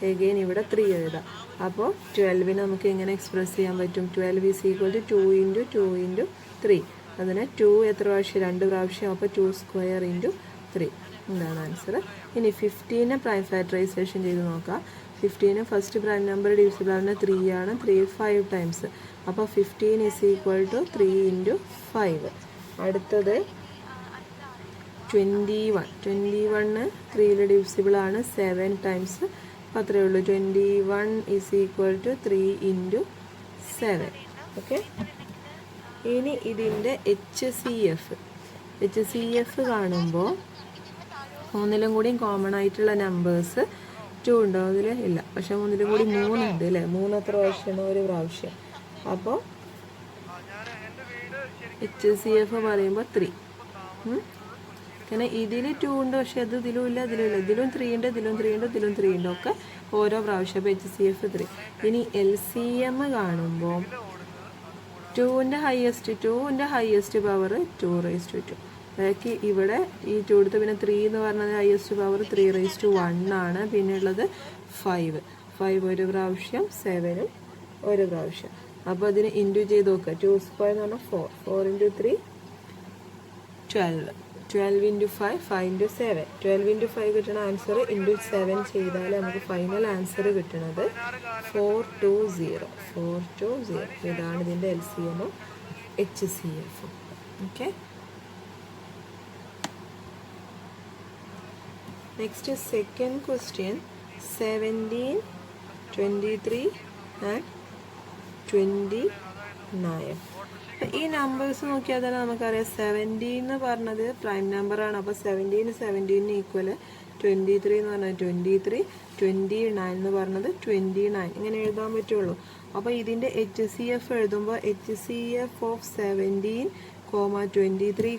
എഗെയിൻ ഇവിടെ 3 എഴുതാം. അപ്പോൾ 12നെ നമുക്ക് എങ്ങനെ എക്സ്പ്രസ് ചെയ്യാൻ പറ്റും? 12 is equal to 2 into 2 into 3. അതിന് 2 എത്ര പ്രാവശ്യം? 2 പ്രാവശ്യം. അപ്പോൾ 2 സ്ക്വയർ ഇൻറ്റു 3 എന്താണ് ആൻസർ. ഇനി 15നെ പ്രൈം ഫാക്ടറൈസേഷൻ ചെയ്ത് നോക്കാം. 15 ഫസ്റ്റ് പ്രൈം നമ്പർ ഡിവിസിബിൾ ആണ് 3 ആണ്. 3 5 ടൈംസ്. അപ്പോൾ 15 ഈസ് ഈക്വൽ ടു 3 ഇൻറ്റു 5. അടുത്തത് 21. 21 3ൽ ഡിവിസിബിൾ ആണ് 7 ടൈംസ്. അത്രയേ ഉള്ളൂ. 21 is equal to 3 into 7. Okay. ഇനി ഇതിൻ്റെ HCF കാണുമ്പോൾ മൂന്നിലും കൂടിയും കോമൺ ആയിട്ടുള്ള നമ്പേഴ്സ് 2 ഉണ്ടോ? അതിൽ ഇല്ല. പക്ഷെ മൂന്നിലും കൂടി 3 ഉണ്ട് അല്ലേ? 3 എത്ര പ്രാവശ്യമാണ്? 1 പ്രാവശ്യം. അപ്പോൾ HCF പറയുമ്പോൾ 3. കാരണം ഇതിൽ 2 ഉണ്ട്, പക്ഷെ അത് ഇതിലും ഇല്ല, ഇതിലും ഇല്ല. ഇതിലും 3 ഉണ്ട്, ഇതിലും 3 ഉണ്ട്, ഇതിലും 3 ഉണ്ട്. ഒക്കെ ഓരോ പ്രാവശ്യം. അപ്പോൾ HCF 3. ഇനി LCM കാണുമ്പോൾ 2ൻ്റെ ഹയസ്റ്റ് പവർ 2/2. ബാക്കി ഇവിടെ ഈ 2 എടുത്ത് പിന്നെ 3 എന്ന് പറഞ്ഞത് ഹയസ്റ്റ് പവർ 3/1 ആണ്. പിന്നെ ഉള്ളത് 5 ഒരു പ്രാവശ്യം, 7 ഒരു പ്രാവശ്യം. അപ്പോൾ അതിന് ഇൻറ്റു ചെയ്ത് നോക്കുക. 2 സ്ക്വയർ എന്ന് പറഞ്ഞാൽ 4. 4 ഇൻറ്റു 3 12. 12 into 5 5 into 7. 12 ഇൻറ്റു 5 കിട്ടുന്ന ആൻസർ ഇൻറ്റു 7 ചെയ്താൽ നമുക്ക് ഫൈനൽ ആൻസർ കിട്ടുന്നത് 420. ഇതാണ് ഇതിൻ്റെ LCMും HCFും. Okay. Next second question, 17, 23 and 29. ഈ നമ്പേഴ്സ് നോക്കിയാൽ തന്നെ നമുക്കറിയാം 17 എന്ന് പറഞ്ഞത് പ്രൈം നമ്പറാണ്. അപ്പോൾ 17 ഈക്വൽ 23 എന്ന് പറഞ്ഞത് 23, 29 എന്ന് പറഞ്ഞത് 29. ഇങ്ങനെ എഴുതാൻ പറ്റുള്ളൂ. അപ്പോൾ ഇതിൻ്റെ HCF എഴുതുമ്പോൾ HCF ഓഫ് 17, 23,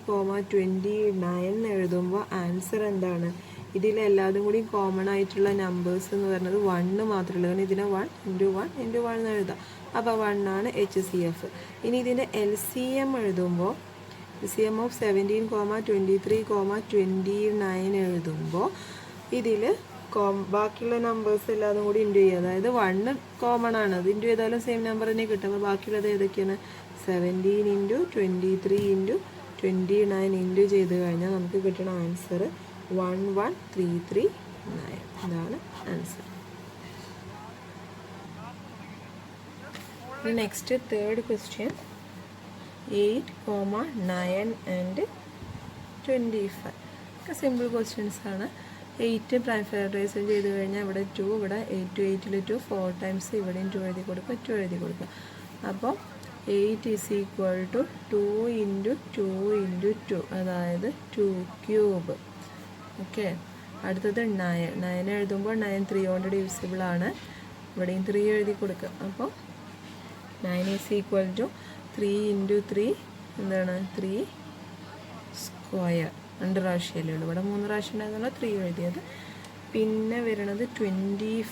29 എഴുതുമ്പോൾ ആൻസർ എന്താണ്? ഇതിലെല്ലാതും കൂടി കോമൺ ആയിട്ടുള്ള നമ്പേഴ്സ് എന്ന് പറയുന്നത് 1 മാത്രമേ ഉള്ളൂ. കാരണം ഇതിനെ 1 ഇൻറ്റു 1 ഇൻറ്റു 1 എന്ന് എഴുതാം. അപ്പോൾ 1 ആണ് HCF. ഇനി ഇതിൻ്റെ LCM എഴുതുമ്പോൾ LCM ഓഫ് 17, 23, 29 എഴുതുമ്പോൾ ഇതിൽ ബാക്കിയുള്ള നമ്പേഴ്സ് എല്ലാതും കൂടി ഇൻറ്റു ചെയ്യുക. അതായത് 1 കോമൺ ആണ്, അത് ഇൻറ്റു ചെയ്താലും സെയിം നമ്പർ തന്നെ കിട്ടും. അപ്പോൾ ബാക്കിയുള്ളത് ഏതൊക്കെയാണ്? 17 ഇൻറ്റു 23 ഇൻറ്റു 29 ഇൻറ്റു ചെയ്ത് കഴിഞ്ഞാൽ നമുക്ക് കിട്ടുന്ന ആൻസർ 11339. ഇതാണ് answer. Next third question, 8, 9 and 25. ഒക്കെ സിമ്പിൾ ക്വസ്റ്റ്യൻസ് ആണ്. 8 പ്രൈം ഫാക്ടറൈസേഷൻ ചെയ്ത് കഴിഞ്ഞാൽ ഇവിടെ 2, ഇവിടെ 8 8ൽ 2 4 ടൈംസ്, ഇവിടെയും 2 എഴുതി കൊടുക്കുക, 2 എഴുതി കൊടുക്കുക. അപ്പോൾ 8 is equal to 2 into 2 into 2, അതായത് 2 ക്യൂബ്. ഓക്കെ. അടുത്തത് 9 എഴുതുമ്പോൾ 9 3 കൊണ്ട് ഡിവിസിബിൾ ആണ്. ഇവിടെയും 3 എഴുതി കൊടുക്കുക. അപ്പോൾ 9 ഈസ് ഈക്വൽ ടു 3 ഇൻറ്റു 3 എന്താണ്? 3 സ്ക്വയർ. 2 പ്രാവശ്യമല്ലേ ഉള്ളൂ. ഇവിടെ 3 പ്രാവശ്യം ഉണ്ടാകുന്നുള്ള 3 എഴുതിയത്. പിന്നെ വരുന്നത് 25.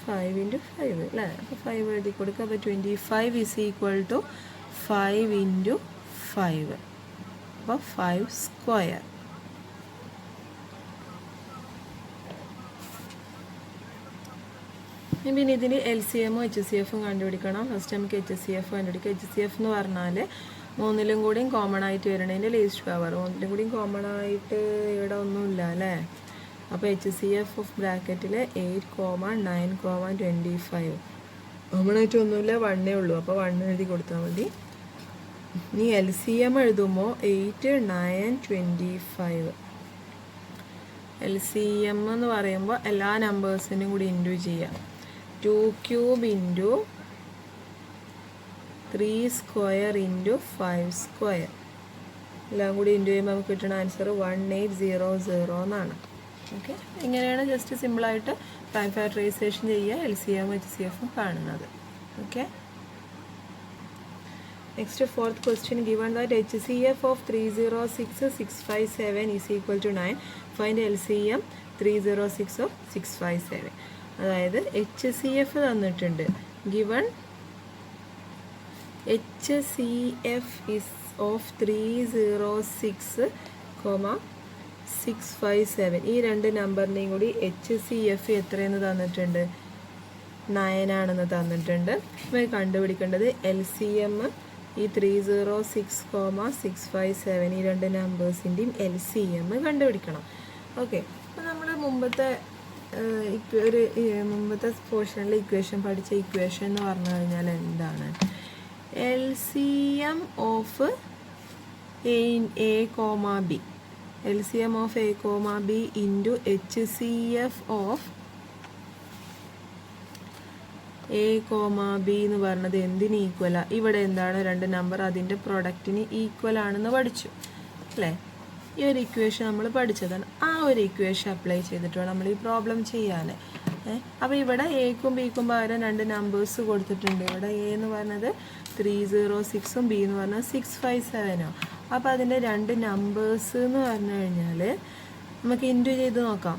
5 ഇൻറ്റു 5 അല്ലേ? അപ്പോൾ 5 എഴുതി കൊടുക്കുക. അപ്പോൾ 25 ഈസ് ഈക്വൽ ടു 5 ഇൻറ്റു 5. അപ്പോൾ 5 സ്ക്വയർ. പിന്നെ ഇതിന് LCMഉം HCFും കണ്ടുപിടിക്കണം. ഫസ്റ്റ് നമുക്ക് HCF കണ്ടുപിടിക്കാം. HCF എന്ന് പറഞ്ഞാൽ മൂന്നിലും കൂടിയും കോമൺ ആയിട്ട് വരണതിൻ്റെ ലീസ്റ്റ് പവർ. മൂന്നിലും കൂടിയും കോമൺ ആയിട്ട് ഇവിടെ ഒന്നുമില്ല അല്ലേ. അപ്പോൾ HCF ഓഫ് ബ്രാക്കറ്റിൽ 8,9,25. കോമൺ ആയിട്ട് ഒന്നുമില്ല, 1 ഉള്ളൂ. അപ്പോൾ 1 എഴുതി കൊടുത്താൽ മതി. ഇനി LCM എഴുതുമ്പോൾ 8, 9, 25. LCM എന്ന് പറയുമ്പോൾ എല്ലാ നമ്പേഴ്സിനും കൂടി ഇൻറ്റു ചെയ്യാം. 2 cube into 3 square into 5 square എല്ലാം കൂടി ഇൻറ്റു ചെയ്യുമ്പോൾ നമുക്ക് കിട്ടുന്ന ആൻസർ 1800 എന്നാണ്. ഓക്കെ, ഇങ്ങനെയാണ് ജസ്റ്റ് സിമ്പിളായിട്ട് പ്രൈം ഫാക്ടറൈസേഷൻ ചെയ്യുക, LCM HCFും കാണുന്നത്. Okay, next fourth question. Given that HCF of 306,657 is equal to 9. Find LCM 306 of 657. അതായത് HCF തന്നിട്ടുണ്ട്. Given HCF is of 306,657. ഈ രണ്ട് നമ്പറിനെയും കൂടി HCF എത്രയെന്ന് തന്നിട്ടുണ്ട്? 9 ആണെന്ന് തന്നിട്ടുണ്ട്. നമുക്ക് കണ്ടുപിടിക്കേണ്ടത് LCM ഈ 306,657 ഈ രണ്ട് നമ്പേഴ്സിൻ്റെയും LCM കണ്ടുപിടിക്കണം. ഓക്കെ, അപ്പോൾ നമ്മൾ മുമ്പത്തെ പോർഷനിൽ ഇക്വേഷൻ പഠിച്ച ഇക്വേഷൻ എന്ന് പറഞ്ഞു കഴിഞ്ഞാൽ എന്താണ്? LCM of A, B. LCM of A, B into HCF of A, B എന്ന് പറഞ്ഞത് എന്തിന് ഈക്വലാ? ഇവിടെ എന്താണ് രണ്ട് നമ്പർ അതിൻ്റെ പ്രൊഡക്റ്റിന് ഈക്വൽ ആണെന്ന് പഠിച്ചു അല്ലേ? ഈ ഒരു ഇക്വേഷൻ നമ്മൾ പഠിച്ചതാണ്. ആ ഒരു ഇക്വേഷൻ അപ്ലൈ ചെയ്തിട്ട് വേണം നമ്മൾ ഈ പ്രോബ്ലം ചെയ്യാൻ. അപ്പോൾ ഇവിടെ എക്കും ബിക്കും പകരം രണ്ട് നമ്പേഴ്സ് കൊടുത്തിട്ടുണ്ട്. ഇവിടെ A എന്ന് പറഞ്ഞത് 306ഉം B എന്ന് പറഞ്ഞത് 657. അപ്പോൾ അതിൻ്റെ രണ്ട് നമ്പേഴ്സ് എന്ന് പറഞ്ഞു കഴിഞ്ഞാൽ നമുക്ക് ഇൻറ്റു ചെയ്ത് നോക്കാം.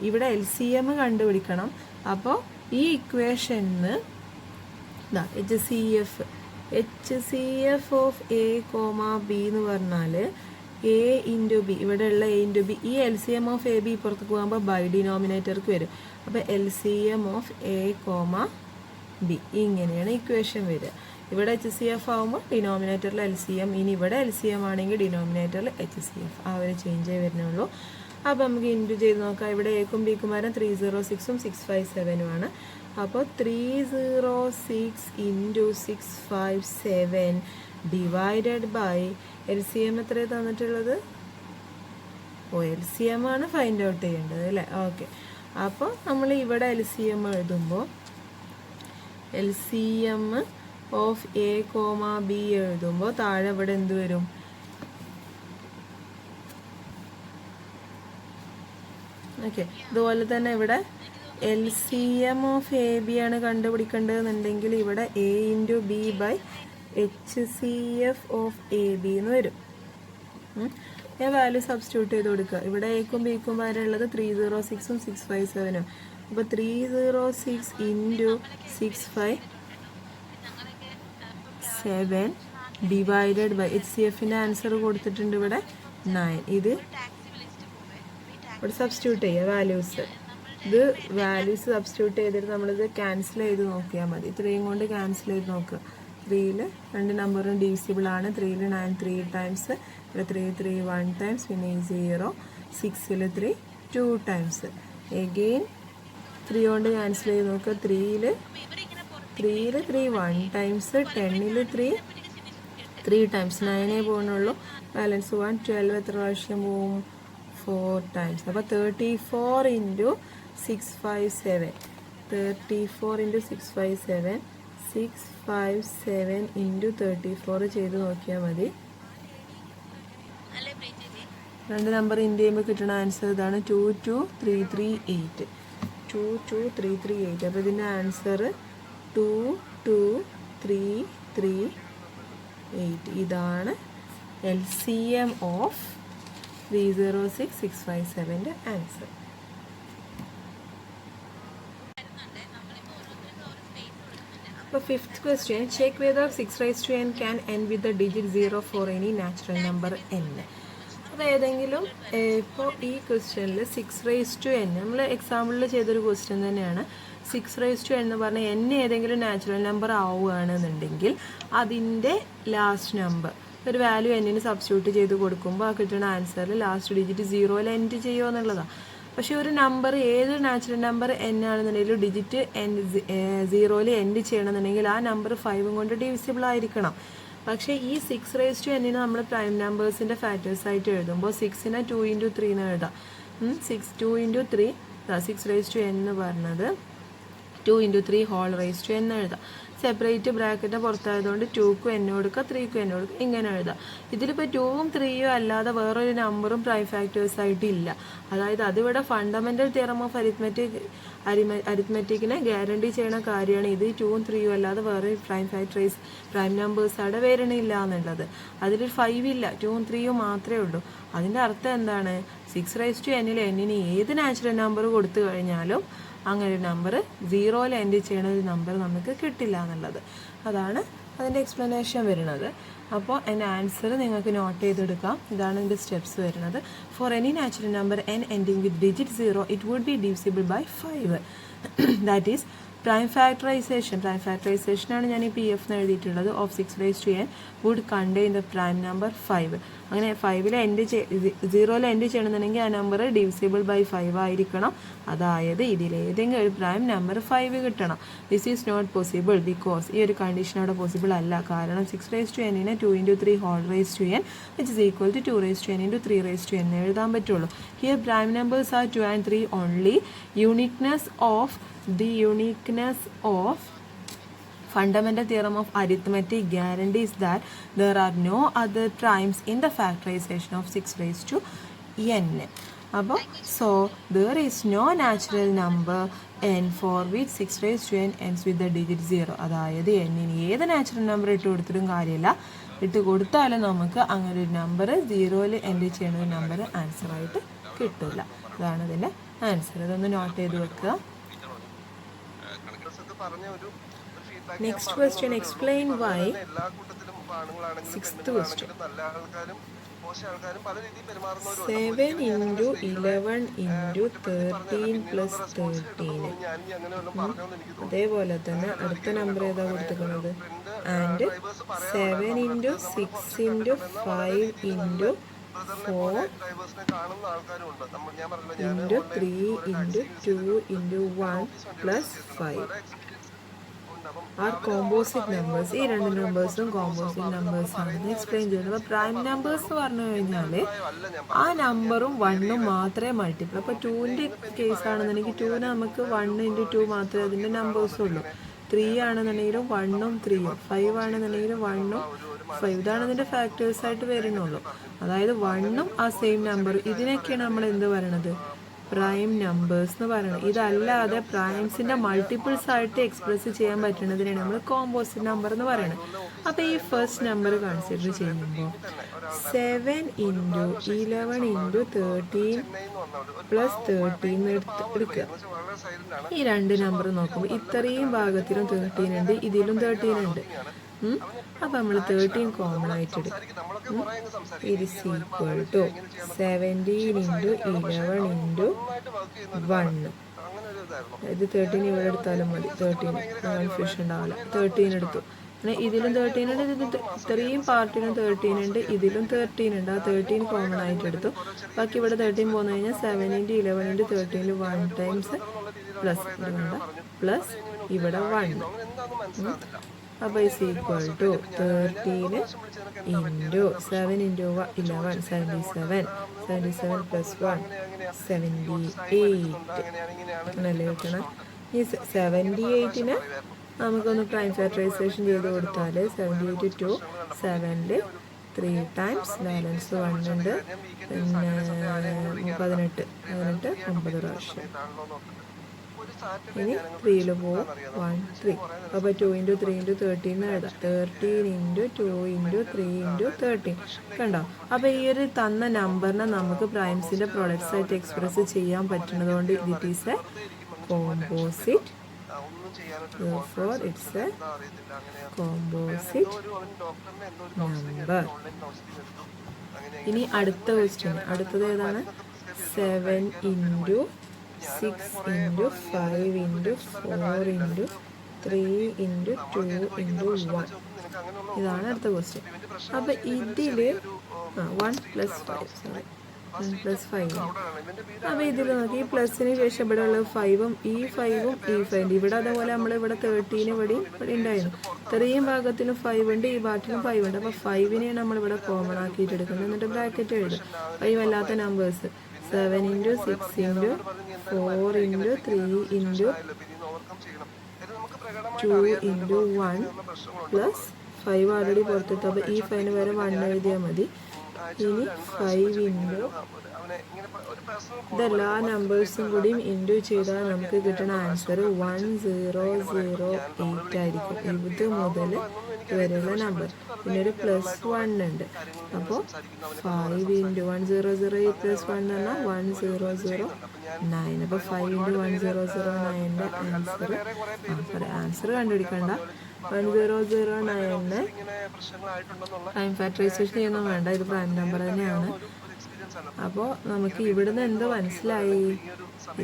ഇവിടെ LCM കണ്ടുപിടിക്കണം. അപ്പോൾ ഈ ഇക്വേഷന് HCF ഓഫ് A, B എന്ന് പറഞ്ഞാൽ A ഇൻറ്റു B, ഇവിടെയുള്ള A ഇൻറ്റു B. ഈ LCM ഓഫ് AB പുറത്തേക്ക് പോകുമ്പോൾ ബൈ ഡിനോമിനേറ്റർക്ക് വരും. അപ്പോൾ LCM ഓഫ് A, B ഇങ്ങനെയാണ് ഇക്വേഷൻ വരിക. ഇവിടെ HCF ആകുമ്പോൾ ഡിനോമിനേറ്ററിൽ LCM, ഇനി ഇവിടെ LCM ആണെങ്കിൽ ഡിനോമിനേറ്ററിൽ HCF. ആ ഒരു ചേഞ്ചേ വരുന്നുള്ളൂ. അപ്പോൾ നമുക്ക് ഇൻറ്റു ചെയ്ത് നോക്കാം. ഇവിടെ എക്കും ബിക്കും പകരം 306ഉം 657ഉമാണ്. അപ്പോൾ 306 ഇൻറ്റു 657 ഡിവൈഡഡ് ബൈ LCM എത്രയാണ് തന്നിട്ടുള്ളത്? LCM ആണ് ഫൈൻഡ് ഔട്ട് ചെയ്യേണ്ടത് അല്ലേ? ഓക്കെ, അപ്പോൾ നമ്മൾ ഇവിടെ LCM എഴുതുമ്പോൾ LCM ഓഫ് A, B എഴുതുമ്പോൾ താഴെ ഇവിടെ എന്ത് വരും? ഓക്കെ, അതുപോലെ തന്നെ ഇവിടെ LCM ഓഫ് AB ആണ് കണ്ടുപിടിക്കേണ്ടതെന്നുണ്ടെങ്കിൽ ഇവിടെ A into B by HCF of AB എന്ന് വരും. ഞാൻ വാല്യൂ സബ്സ്റ്റിറ്റ്യൂട്ട് ചെയ്ത് കൊടുക്കുക. ഇവിടെ എക്കും ബിക്കും വരെ ഉള്ളത് 306ഉം 657ഉം. അപ്പോൾ 306 ഇൻറ്റു 657 ഡിവൈഡഡ് ബൈ HCFിൻ്റെ ആൻസർ കൊടുത്തിട്ടുണ്ട് ഇവിടെ 9. ഇത് ഇവിടെ സബ്സ്റ്റിറ്റ്യൂട്ട് ചെയ്യുക വാല്യൂസ്. ഇത് വാല്യൂസ് സബ്സ്റ്റിറ്റ്യൂട്ട് ചെയ്തിട്ട് നമ്മളിത് ക്യാൻസൽ ചെയ്ത് നോക്കിയാൽ മതി. 3 കൊണ്ട് ക്യാൻസൽ ചെയ്ത് നോക്കുക. 3ൽ രണ്ട് നമ്പറും ഡിവിസിബിൾ ആണ്. 3ൽ 9 3 ടൈംസ്, ഇവിടെ 3 1 ടൈംസ്, പിന്നെ 0. 6ൽ 3 2 ടൈംസ്. എഗെയിൻ 3 കൊണ്ട് ക്യാൻസൽ ചെയ്ത് നോക്കുക. 3ൽ 3 1 ടൈംസ്, 10ൽ 3 ടൈംസ്. 9 പോകുന്നുള്ളൂ, ബാലൻസ് 1. 12 എത്ര പ്രാവശ്യം പോവും? 4 ടൈംസ്. അപ്പോൾ 34 ഇൻറ്റു 657. 34 ഇൻറ്റു 657 657 ഇൻറ്റു 34 ചെയ്ത് നോക്കിയാൽ മതി. രണ്ട് നമ്പർ ഇൻറ്റു ചെയ്യുമ്പോൾ കിട്ടുന്ന ആൻസർ ഇതാണ് 22338. 22338. അപ്പോൾ ഇതിൻ്റെ ആൻസർ 22338. ഇതാണ് LCM ഓഫ് 306,657ൻ്റെ ആൻസർ. അപ്പോൾ fifth question, check whether 6 raised to n can end with the digit 0 for any natural number n. അപ്പോൾ ഏതെങ്കിലും ഇപ്പോൾ ഈ ക്വസ്റ്റ്യനിൽ 6n നമ്മൾ എക്സാമ്പിളിൽ ചെയ്തൊരു ക്വസ്റ്റ്യൻ തന്നെയാണ്. 6n എന്ന് പറഞ്ഞാൽ n ഏതെങ്കിലും നാച്ചുറൽ നമ്പർ ആവുകയാണെന്നുണ്ടെങ്കിൽ അതിൻ്റെ ലാസ്റ്റ് നമ്പർ ഒരു വാല്യൂ എന്നിന് സബ്സ്റ്റിറ്റ്യൂട്ട് ചെയ്ത് കൊടുക്കുമ്പോൾ ആ കിട്ടുന്ന ആൻസറിൽ ലാസ്റ്റ് ഡിജിറ്റ് 0-ൽ എൻഡ് ചെയ്യുക എന്നുള്ളതാണ്. പക്ഷേ ഒരു നമ്പർ ഏത് നാച്ചുറൽ നമ്പർ n ആണെന്നുണ്ടെങ്കിലും ഡിജിറ്റ് സീറോയിൽ എൻഡ് ചെയ്യണമെന്നുണ്ടെങ്കിൽ ആ നമ്പർ 5 കൊണ്ട് ഡിവിസിബിൾ ആയിരിക്കണം. പക്ഷേ ഈ 6n നമ്മൾ പ്രൈം നമ്പേഴ്സിൻ്റെ ഫാക്ടേഴ്സ് ആയിട്ട് എഴുതുമ്പോൾ 6നെ 2 × 3 എന്ന് എഴുതാം. 2 × 3 6n എന്ന് പറഞ്ഞത് 2 × 3 ഹോൾ റേസ് ടു എന്ന് എഴുതാം. സെപ്പറേറ്റ് ബ്രാക്കറ്റിന് പുറത്തായതുകൊണ്ട് 2ക്കും n കൊടുക്കുക, 3ക്കും n കൊടുക്കുക, ഇങ്ങനെ എഴുതാം. ഇതിലിപ്പോൾ 2ഉം 3യും അല്ലാതെ വേറൊരു നമ്പറും പ്രൈം ഫാക്ടേഴ്സ് ആയിട്ട് ഇല്ല. അതായത് അതിവിടെ ഫണ്ടമെൻ്റൽ തിയറം ഓഫ് അരിത്മെറ്റിക്കിനെ ഗ്യാരണ്ടി ചെയ്യുന്ന കാര്യമാണ്. ഇത് 2ഉം 3യും അല്ലാതെ വേറെ പ്രൈം നമ്പേഴ്സ് അവിടെ വരണില്ല എന്നുള്ളത്. അതിൽ 5 ഇല്ല, 2ഉം 3യും മാത്രമേ ഉള്ളൂ. അതിൻ്റെ അർത്ഥം എന്താണ്? 6n-ൽ n-ന് ഏത് നാച്ചുറൽ നമ്പർ കൊടുത്തു കഴിഞ്ഞാലും അങ്ങനെ ഒരു നമ്പർ 0-ൽ എൻഡ് ചെയ്യണ ഒരു നമ്പർ നമുക്ക് കിട്ടില്ല എന്നുള്ളത്. അതാണ് അതിൻ്റെ എക്സ്പ്ലനേഷൻ വരുന്നത്. അപ്പോൾ എൻ്റെ ആൻസർ നിങ്ങൾക്ക് നോട്ട് ചെയ്തെടുക്കാം. ഇതാണ് ഇതിൻ്റെ സ്റ്റെപ്സ് വരുന്നത്. For any natural number n ending with digit 0 it would be divisible by 5. That is prime ഫാക്ടറൈസേഷനാണ് ഞാൻ ഈ PF എന്ന് എഴുതിയിട്ടുള്ളത്. Of 6n would contain the prime number 5. അങ്ങനെ 5-ൽ എൻഡ് 0-ൽ എൻഡ് ചെയ്യണമെന്നുണ്ടെങ്കിൽ ആ നമ്പർ ഡിവിസിബിൾ ബൈ 5 ആയിരിക്കണം. അതായത് ഇതിലേതെങ്കിലും ഒരു പ്രൈം നമ്പർ 5 കിട്ടണം. This is not possible because ഈ ഒരു കണ്ടീഷൻ അവിടെ പോസിബിൾ അല്ല. കാരണം 6n-നെ 2 × 3 whole raise to n which is equal to 2n × 3n എഴുതാൻ പറ്റുള്ളൂ. Here prime numbers are 2 and 3 only. The uniqueness of fundamental theorem of arithmetic guarantees that there are no other primes in the factorization of 6n. So there is no natural number n for which 6n ends with the digit 0. അതായത് n-ന് ഏത് natural number ഇട്ട് കൊടുത്തിട്ടും കാര്യമില്ല. ഇട്ട് കൊടുത്താലും നമുക്ക് അങ്ങനെ ഒരു നമ്പർ 0-ൽ എൻഡ് ചെയ്യുന്ന ഒരു നമ്പർ ആൻസറായിട്ട് കിട്ടില്ല. അതാണ് ഇതിൻ്റെ ആൻസർ. ഇതൊന്ന് നോട്ട് ചെയ്ത് വെക്കുക. Next question, explain why. Sixth question. 7 × 11 × 13 + 13. അതേപോലെ തന്നെ അടുത്ത നമ്പർ ഏതാ കൊടുത്തിരിക്കുന്നത്? And 7 × 6 × 5 × 4 × 3 × 2 × 1 + 5 R composite numbers. ഈ രണ്ട് നമ്പേഴ്സും കോമ്പോസിറ്റ് നമ്പേഴ്സ് ആണെന്ന് എക്സ്പ്ലെയിൻ ചെയ്യുന്നത്. അപ്പോൾ പ്രൈം നമ്പേഴ്സ് പറഞ്ഞു കഴിഞ്ഞാൽ ആ നമ്പറും 1ഉം മാത്രമേ മൾട്ടിപ്പിൾ. അപ്പോൾ 2ൻ്റെ കേസ് ആണെന്നുണ്ടെങ്കിൽ 2ന് നമുക്ക് 1 × 2 മാത്രമേ അതിൻ്റെ നമ്പേഴ്സ് ഉള്ളൂ. 3 ആണെന്നുണ്ടെങ്കിലും 1ഉം 3ഉം. 5 ആണെന്നുണ്ടെങ്കിലും 1ഉം 5. ഇതാണ് ഇതിൻ്റെ ഫാക്ടേഴ്സ് ആയിട്ട് വരുന്നുള്ളൂ. അതായത് 1ഉം ആ സെയിം നമ്പർ. ഇതിനൊക്കെയാണ് നമ്മൾ എന്ത് പറയണത്? പ്രൈം നമ്പേഴ്സ് എന്ന് പറയുന്നത്. ഇതല്ലാതെ പ്രൈംസിൻ്റെ മൾട്ടിപ്പിൾസ് ആയിട്ട് എക്സ്പ്രസ് ചെയ്യാൻ പറ്റുന്നതിനാണ് നമ്മൾ കോമ്പോസിറ്റ് നമ്പർ എന്ന് പറയുന്നത്. അപ്പോൾ ഈ ഫസ്റ്റ് നമ്പർ കൺസിഡർ ചെയ്യുമ്പോൾ 7 × 11 × 13 + 13 എടുക്കുക. ഈ രണ്ട് നമ്പർ നോക്കുമ്പോൾ ഇത്രയും ഭാഗത്തിലും 13 ഉണ്ട്, ഇതിലും 13 ഉണ്ട്. അപ്പം നമ്മൾ 13 കോമൺ ആയിട്ട് എടുക്കും. It is equal to 17 × 11 × 1. ഇത് 13 ഇവിടെ എടുത്താലും മതി. 13 കൺഫ്യൂഷൻ ഉണ്ടാവില്ല. 13 എടുത്തു. പിന്നെ ഇതിലും 13 ഉണ്ട്, ഇത് ഇത്രയും പാർട്ടിലും 13 ഉണ്ട്, ഇതിലും 13 ഉണ്ട്. ആ 13 കോമൺ ആയിട്ട് എടുത്തു. ബാക്കി ഇവിടെ 13 പോന്നു കഴിഞ്ഞാൽ 7 × 11 × 13 1 ടൈംസ് പ്ലസ് ഇവിടെ 1. അപ്പോൾ ഇസ് ഈക്വൽ ടു 13 × 7 × 11 77 77 + 1 78 അങ്ങനല്ലേ കിട്ടണം. ഈ 78-ന് നമുക്കൊന്ന് പ്രൈം ഫാക്ടറൈസേഷൻ ചെയ്ത് കൊടുത്താൽ 78 2 7-ൽ 3 ടൈംസ് ബാലൻസ് 1 ഉണ്ട്. പിന്നെ 18 9 പ്രാവശ്യം. ഇനി 3-ൽ പോവും 1 3. അപ്പോൾ 2 × 3 × 13 എഴുതാം. 13 × 2 × 3 × 13 കണ്ടോ. അപ്പോൾ ഈ ഒരു തന്ന നമ്പറിനെ നമുക്ക് പ്രൈംസിൻ്റെ പ്രൊഡക്ട്സ് ആയിട്ട് എക്സ്പ്രസ് ചെയ്യാൻ പറ്റുന്നതുകൊണ്ട് it is a composite. Therefore it's a composite number. ഇനി അടുത്ത ക്വസ്റ്റ്യൻ, അടുത്തത് ഏതാണ്? 7 into 6 into 5 into 4 into 3 into 2 into 1. ഇതാണ് അടുത്ത ക്വസ്റ്റ്യൻ. അപ്പം ഇതിൽ 1 + 5, സോറി 1 + 5. അപ്പോൾ ഇതിൽ നോക്കി ഈ പ്ലസിന് ശേഷം ഇവിടെ ഉള്ളത് 5ഉം ഈ 5ഉം ഈ 5. ഇവിടെ അതേപോലെ നമ്മൾ ഇവിടെ 13 ഇവിടെ ഉണ്ടായിരുന്നു. ഇത്രയും ഭാഗത്തിലും 5 ഉണ്ട്, ഈ ഭാഗത്തിലും 5 ഉണ്ട്. അപ്പോൾ 5നെ നമ്മളിവിടെ കോമൺ ആക്കിയിട്ട് എടുക്കുന്നത്. എന്നിട്ട് ബ്രാക്കറ്റ് എഴുതും. 5 അല്ലാത്ത numbers 7 into 6 into 4 into 3 into 2 into 1 plus 5 already പുറത്തെത്തും. അപ്പോൾ ഈ 5 വരെ 1 എഴുതിയാൽ മതി. ഇനി 5 ഇൻറ്റു ഇതെല്ലാ നമ്പേഴ്സും കൂടിയും ഇൻറ്റു ചെയ്താൽ നമുക്ക് കിട്ടുന്ന ആൻസർ 1008 ആയിരിക്കും. ഇത് മുതൽ വരെയുള്ള നമ്പർ. പിന്നെ ഒരു +1 ഉണ്ട്. അപ്പോൾ 5 ഇൻറ്റു 1008 + 1 എന്ന് പറഞ്ഞാൽ 1009. അപ്പോൾ 5 ഇൻറ്റു 1009ൻ്റെ ആൻസർ കണ്ടുപിടിക്കണ്ട. 1009 പ്രൈം ഫാക്ടറൈസേഷൻ ചെയ്യുന്നു വേണ്ട, ഇത് പ്രൈം നമ്പർ തന്നെയാണ്. അപ്പോൾ നമുക്ക് ഇവിടുന്ന് എന്ത് മനസ്സിലായി?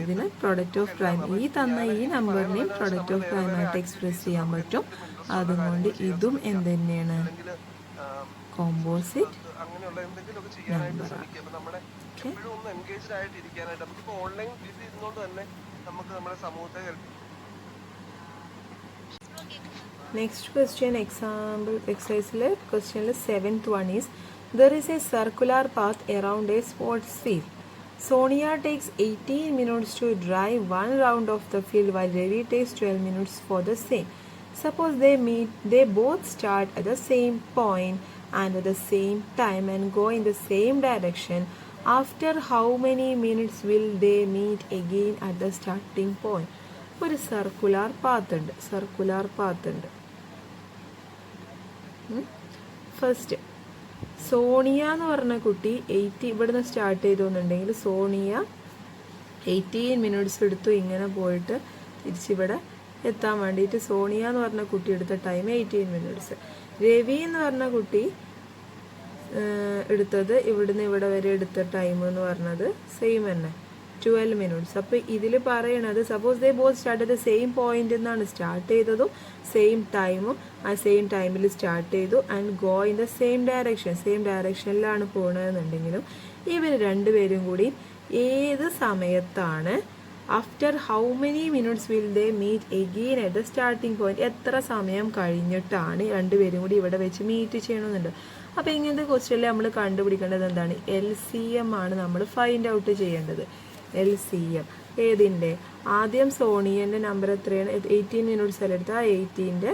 ഇതിന് പ്രൊഡക്റ്റ് ഓഫ് പ്രൈം, ഈ തന്ന ഈ നമ്പറിനെയും പ്രൊഡക്റ്റ് ഓഫ് പ്രൈം ആയിട്ട് എക്സ്പ്രസ് ചെയ്യാൻ പറ്റും. അതുകൊണ്ട് ഇതും എന്ത് തന്നെയാണ്? കോമ്പോസിറ്റ് നമ്പറാണ്. നെക്സ്റ്റ് ക്വസ്റ്റ്യൻ എക്സാമ്പിൾ എക്സസൈസിലെ ക്വസ്റ്റ്യനിൽ 7th one is, there is a circular path around a sports field. Sonia takes 18 minutes to drive one round of the field while Ravi takes 12 minutes for the same. Suppose they both start at the same point and at the same time and go in the same direction. After how many minutes will they meet again at the starting point? ഒരു circular path ഉണ്ട്. First Sonia എന്ന് പറഞ്ഞ കുട്ടി 80 ഇവിടുന്ന് start ചെയ്തോന്നുണ്ടെങ്കിൽ Sonia 18 minutes എടുത്തു ഇങ്ങനെ പോയിട്ട് തിരിച്ചിവിടെ എത്താൻ വേണ്ടിയിട്ട്. സോണിയ എന്ന് പറഞ്ഞ കുട്ടി എടുത്ത ടൈം 18 മിനിറ്റ്സ്. രവി എന്ന് പറഞ്ഞ കുട്ടി എടുത്തത് ഇവിടുന്ന് ഇവിടെ വരെ എടുത്ത ടൈം എന്ന് പറഞ്ഞത് സെയിം തന്നെ, 12 മിനിറ്റ്സ്. അപ്പോൾ ഇതിൽ പറയണത് സപ്പോസ് ദേ ബോത്ത് സ്റ്റാർട്ട് ചെയ്ത സെയിം പോയിന്റ് എന്നാണ് സ്റ്റാർട്ട് ചെയ്തതും സെയിം ടൈമും ആ സെയിം ടൈമിൽ സ്റ്റാർട്ട് ചെയ്തു and go in the same ഡയറക്ഷനിലാണ് പോകണമെന്നുണ്ടെങ്കിലും ഇവർ രണ്ടുപേരും കൂടി ഏത് സമയത്താണ് after how many minutes will they meet again at the starting point, എത്ര സമയം കഴിഞ്ഞിട്ടാണ് രണ്ടുപേരും കൂടി ഇവിടെ വെച്ച് മീറ്റ് ചെയ്യണമെന്നുണ്ട്. അപ്പോൾ ഇങ്ങനത്തെ ക്വസ്റ്റ്യനിൽ നമ്മൾ കണ്ടുപിടിക്കേണ്ടത് എന്താണ്? LCM ആണ് നമ്മൾ ഫൈൻഡ് ഔട്ട് ചെയ്യേണ്ടത്. LCM ഏതിൻ്റെ? ആദ്യം സോണിയൻ്റെ നമ്പർ എത്രയാണ്? 18 മിനിറ്റ്സ് അല്ല എടുത്താൽ 18ൻ്റെ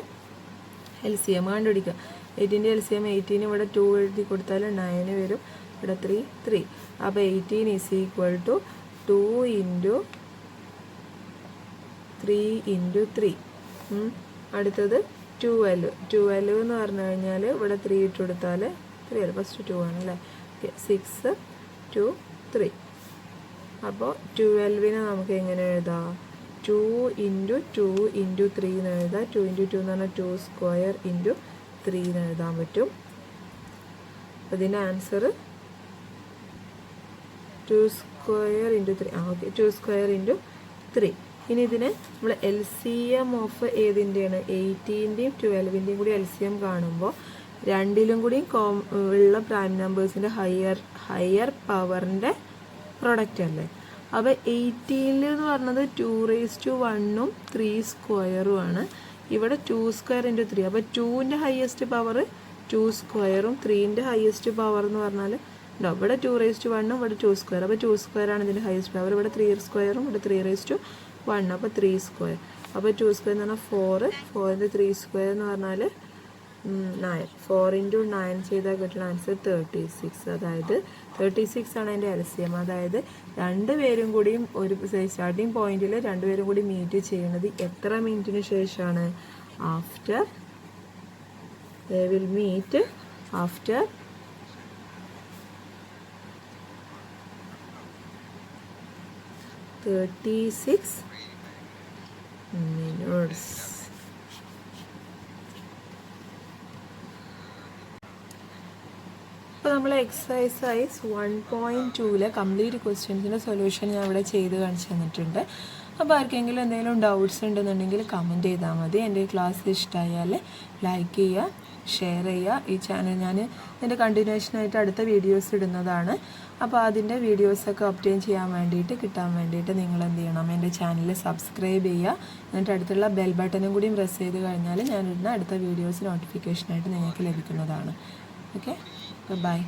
LCM കണ്ടുപിടിക്കുക. 18ൻ്റെ LCM 18 ഇവിടെ 2 എഴുതി കൊടുത്താൽ 9 വരും, ഇവിടെ 3. അപ്പോൾ 18 = 2 × 3 × 3. അടുത്തത് 12 എന്ന് പറഞ്ഞു കഴിഞ്ഞാൽ ഇവിടെ 3 ഇട്ട് കൊടുത്താൽ 3 അല്ല, ഫസ്റ്റ് 2 ആണല്ലേ. 6, 2, 3. അപ്പോൾ 12നെ നമുക്ക് എങ്ങനെ എഴുതാം? 2 × 2 × 3 എന്ന് എഴുതാം. 2 × 2 എന്ന് പറഞ്ഞാൽ 2² × 3 എന്ന് എഴുതാൻ പറ്റും. അപ്പോൾ ഇതിൻ്റെ ആൻസർ 2² × 3. ഓക്കെ, 2² × 3. ഇനി ഇതിന് നമ്മൾ LCM ഓഫ് ഏതിൻ്റെയാണ്? 18ൻ്റെയും 12ൻ്റെയും കൂടി LCM കാണുമ്പോൾ രണ്ടിലും കൂടി ഉള്ള പ്രൈം നമ്പേഴ്സിൻ്റെ ഹയർ പവറിൻ്റെ പ്രൊഡക്റ്റ് അല്ലേ. അപ്പോൾ 18 എന്ന് പറഞ്ഞത് 2⁻1ഉം 3² ആണ്. ഇവിടെ 2² × 3. അപ്പോൾ 2ൻ്റെ ഹയസ്റ്റ് പവർ 2²ഉം 3ൻ്റെ ഹയസ്റ്റ് പവർ എന്ന് പറഞ്ഞാൽ ഉണ്ടോ, ഇവിടെ 2⁻1ഉം ഇവിടെ 2². അപ്പോൾ 2² ആണ് ഇതിൻ്റെ ഹയസ്റ്റ് പവർ. ഇവിടെ 3² ഇവിടെ 3⁻1. അപ്പോൾ 3². അപ്പോൾ 2² എന്ന് പറഞ്ഞാൽ 4. 4ൻ്റെ 3² എന്ന് പറഞ്ഞാൽ 9. 4 × 9 ചെയ്താൽ കിട്ടുന്ന ആൻസർ 36. അതായത് 36 ആണ് എൻ്റെ LCM. അതായത് രണ്ടുപേരും കൂടിയും ഒരു സ്റ്റാർട്ടിങ് പോയിന്റിൽ രണ്ടുപേരും കൂടി മീറ്റ് ചെയ്യുന്നത് എത്ര മിനിറ്റിന് ശേഷമാണ്? After they will meet after 36 minutes. അപ്പോൾ നമ്മൾ എക്സസൈസ് 1.2 കംപ്ലീറ്റ് ക്വസ്റ്റ്യൻസിൻ്റെ സൊല്യൂഷൻ ഞാൻ ഇവിടെ ചെയ്ത് കാണിച്ചു തന്നിട്ടുണ്ട്. അപ്പോൾ ആർക്കെങ്കിലും എന്തെങ്കിലും ഡൗട്ട്സ് ഉണ്ടെന്നുണ്ടെങ്കിൽ കമൻറ്റ് ചെയ്താൽ മതി. എൻ്റെ ക്ലാസ് ഇഷ്ടമായാൽ ലൈക്ക് ചെയ്യുക, ഷെയർ ചെയ്യുക. ഈ ചാനൽ ഞാൻ ഇതിൻ്റെ കണ്ടിന്യൂഷനായിട്ട് അടുത്ത വീഡിയോസ് ഇടുന്നതാണ്. അപ്പോൾ അതിൻ്റെ വീഡിയോസൊക്കെ ഒബ്റ്റെയിൻ ചെയ്യാൻ വേണ്ടിയിട്ട് കിട്ടാൻ വേണ്ടിയിട്ട് നിങ്ങൾ എന്ത് ചെയ്യണം, എൻ്റെ ചാനൽ സബ്സ്ക്രൈബ് ചെയ്യുക. എന്നിട്ട് അടുത്തുള്ള ബെൽ ബട്ടണും കൂടിയും പ്രസ് ചെയ്ത് കഴിഞ്ഞാൽ ഞാനിടുന്ന അടുത്ത വീഡിയോസ് നോട്ടിഫിക്കേഷനായിട്ട് നിങ്ങൾക്ക് ലഭിക്കുന്നതാണ്. Okay, by.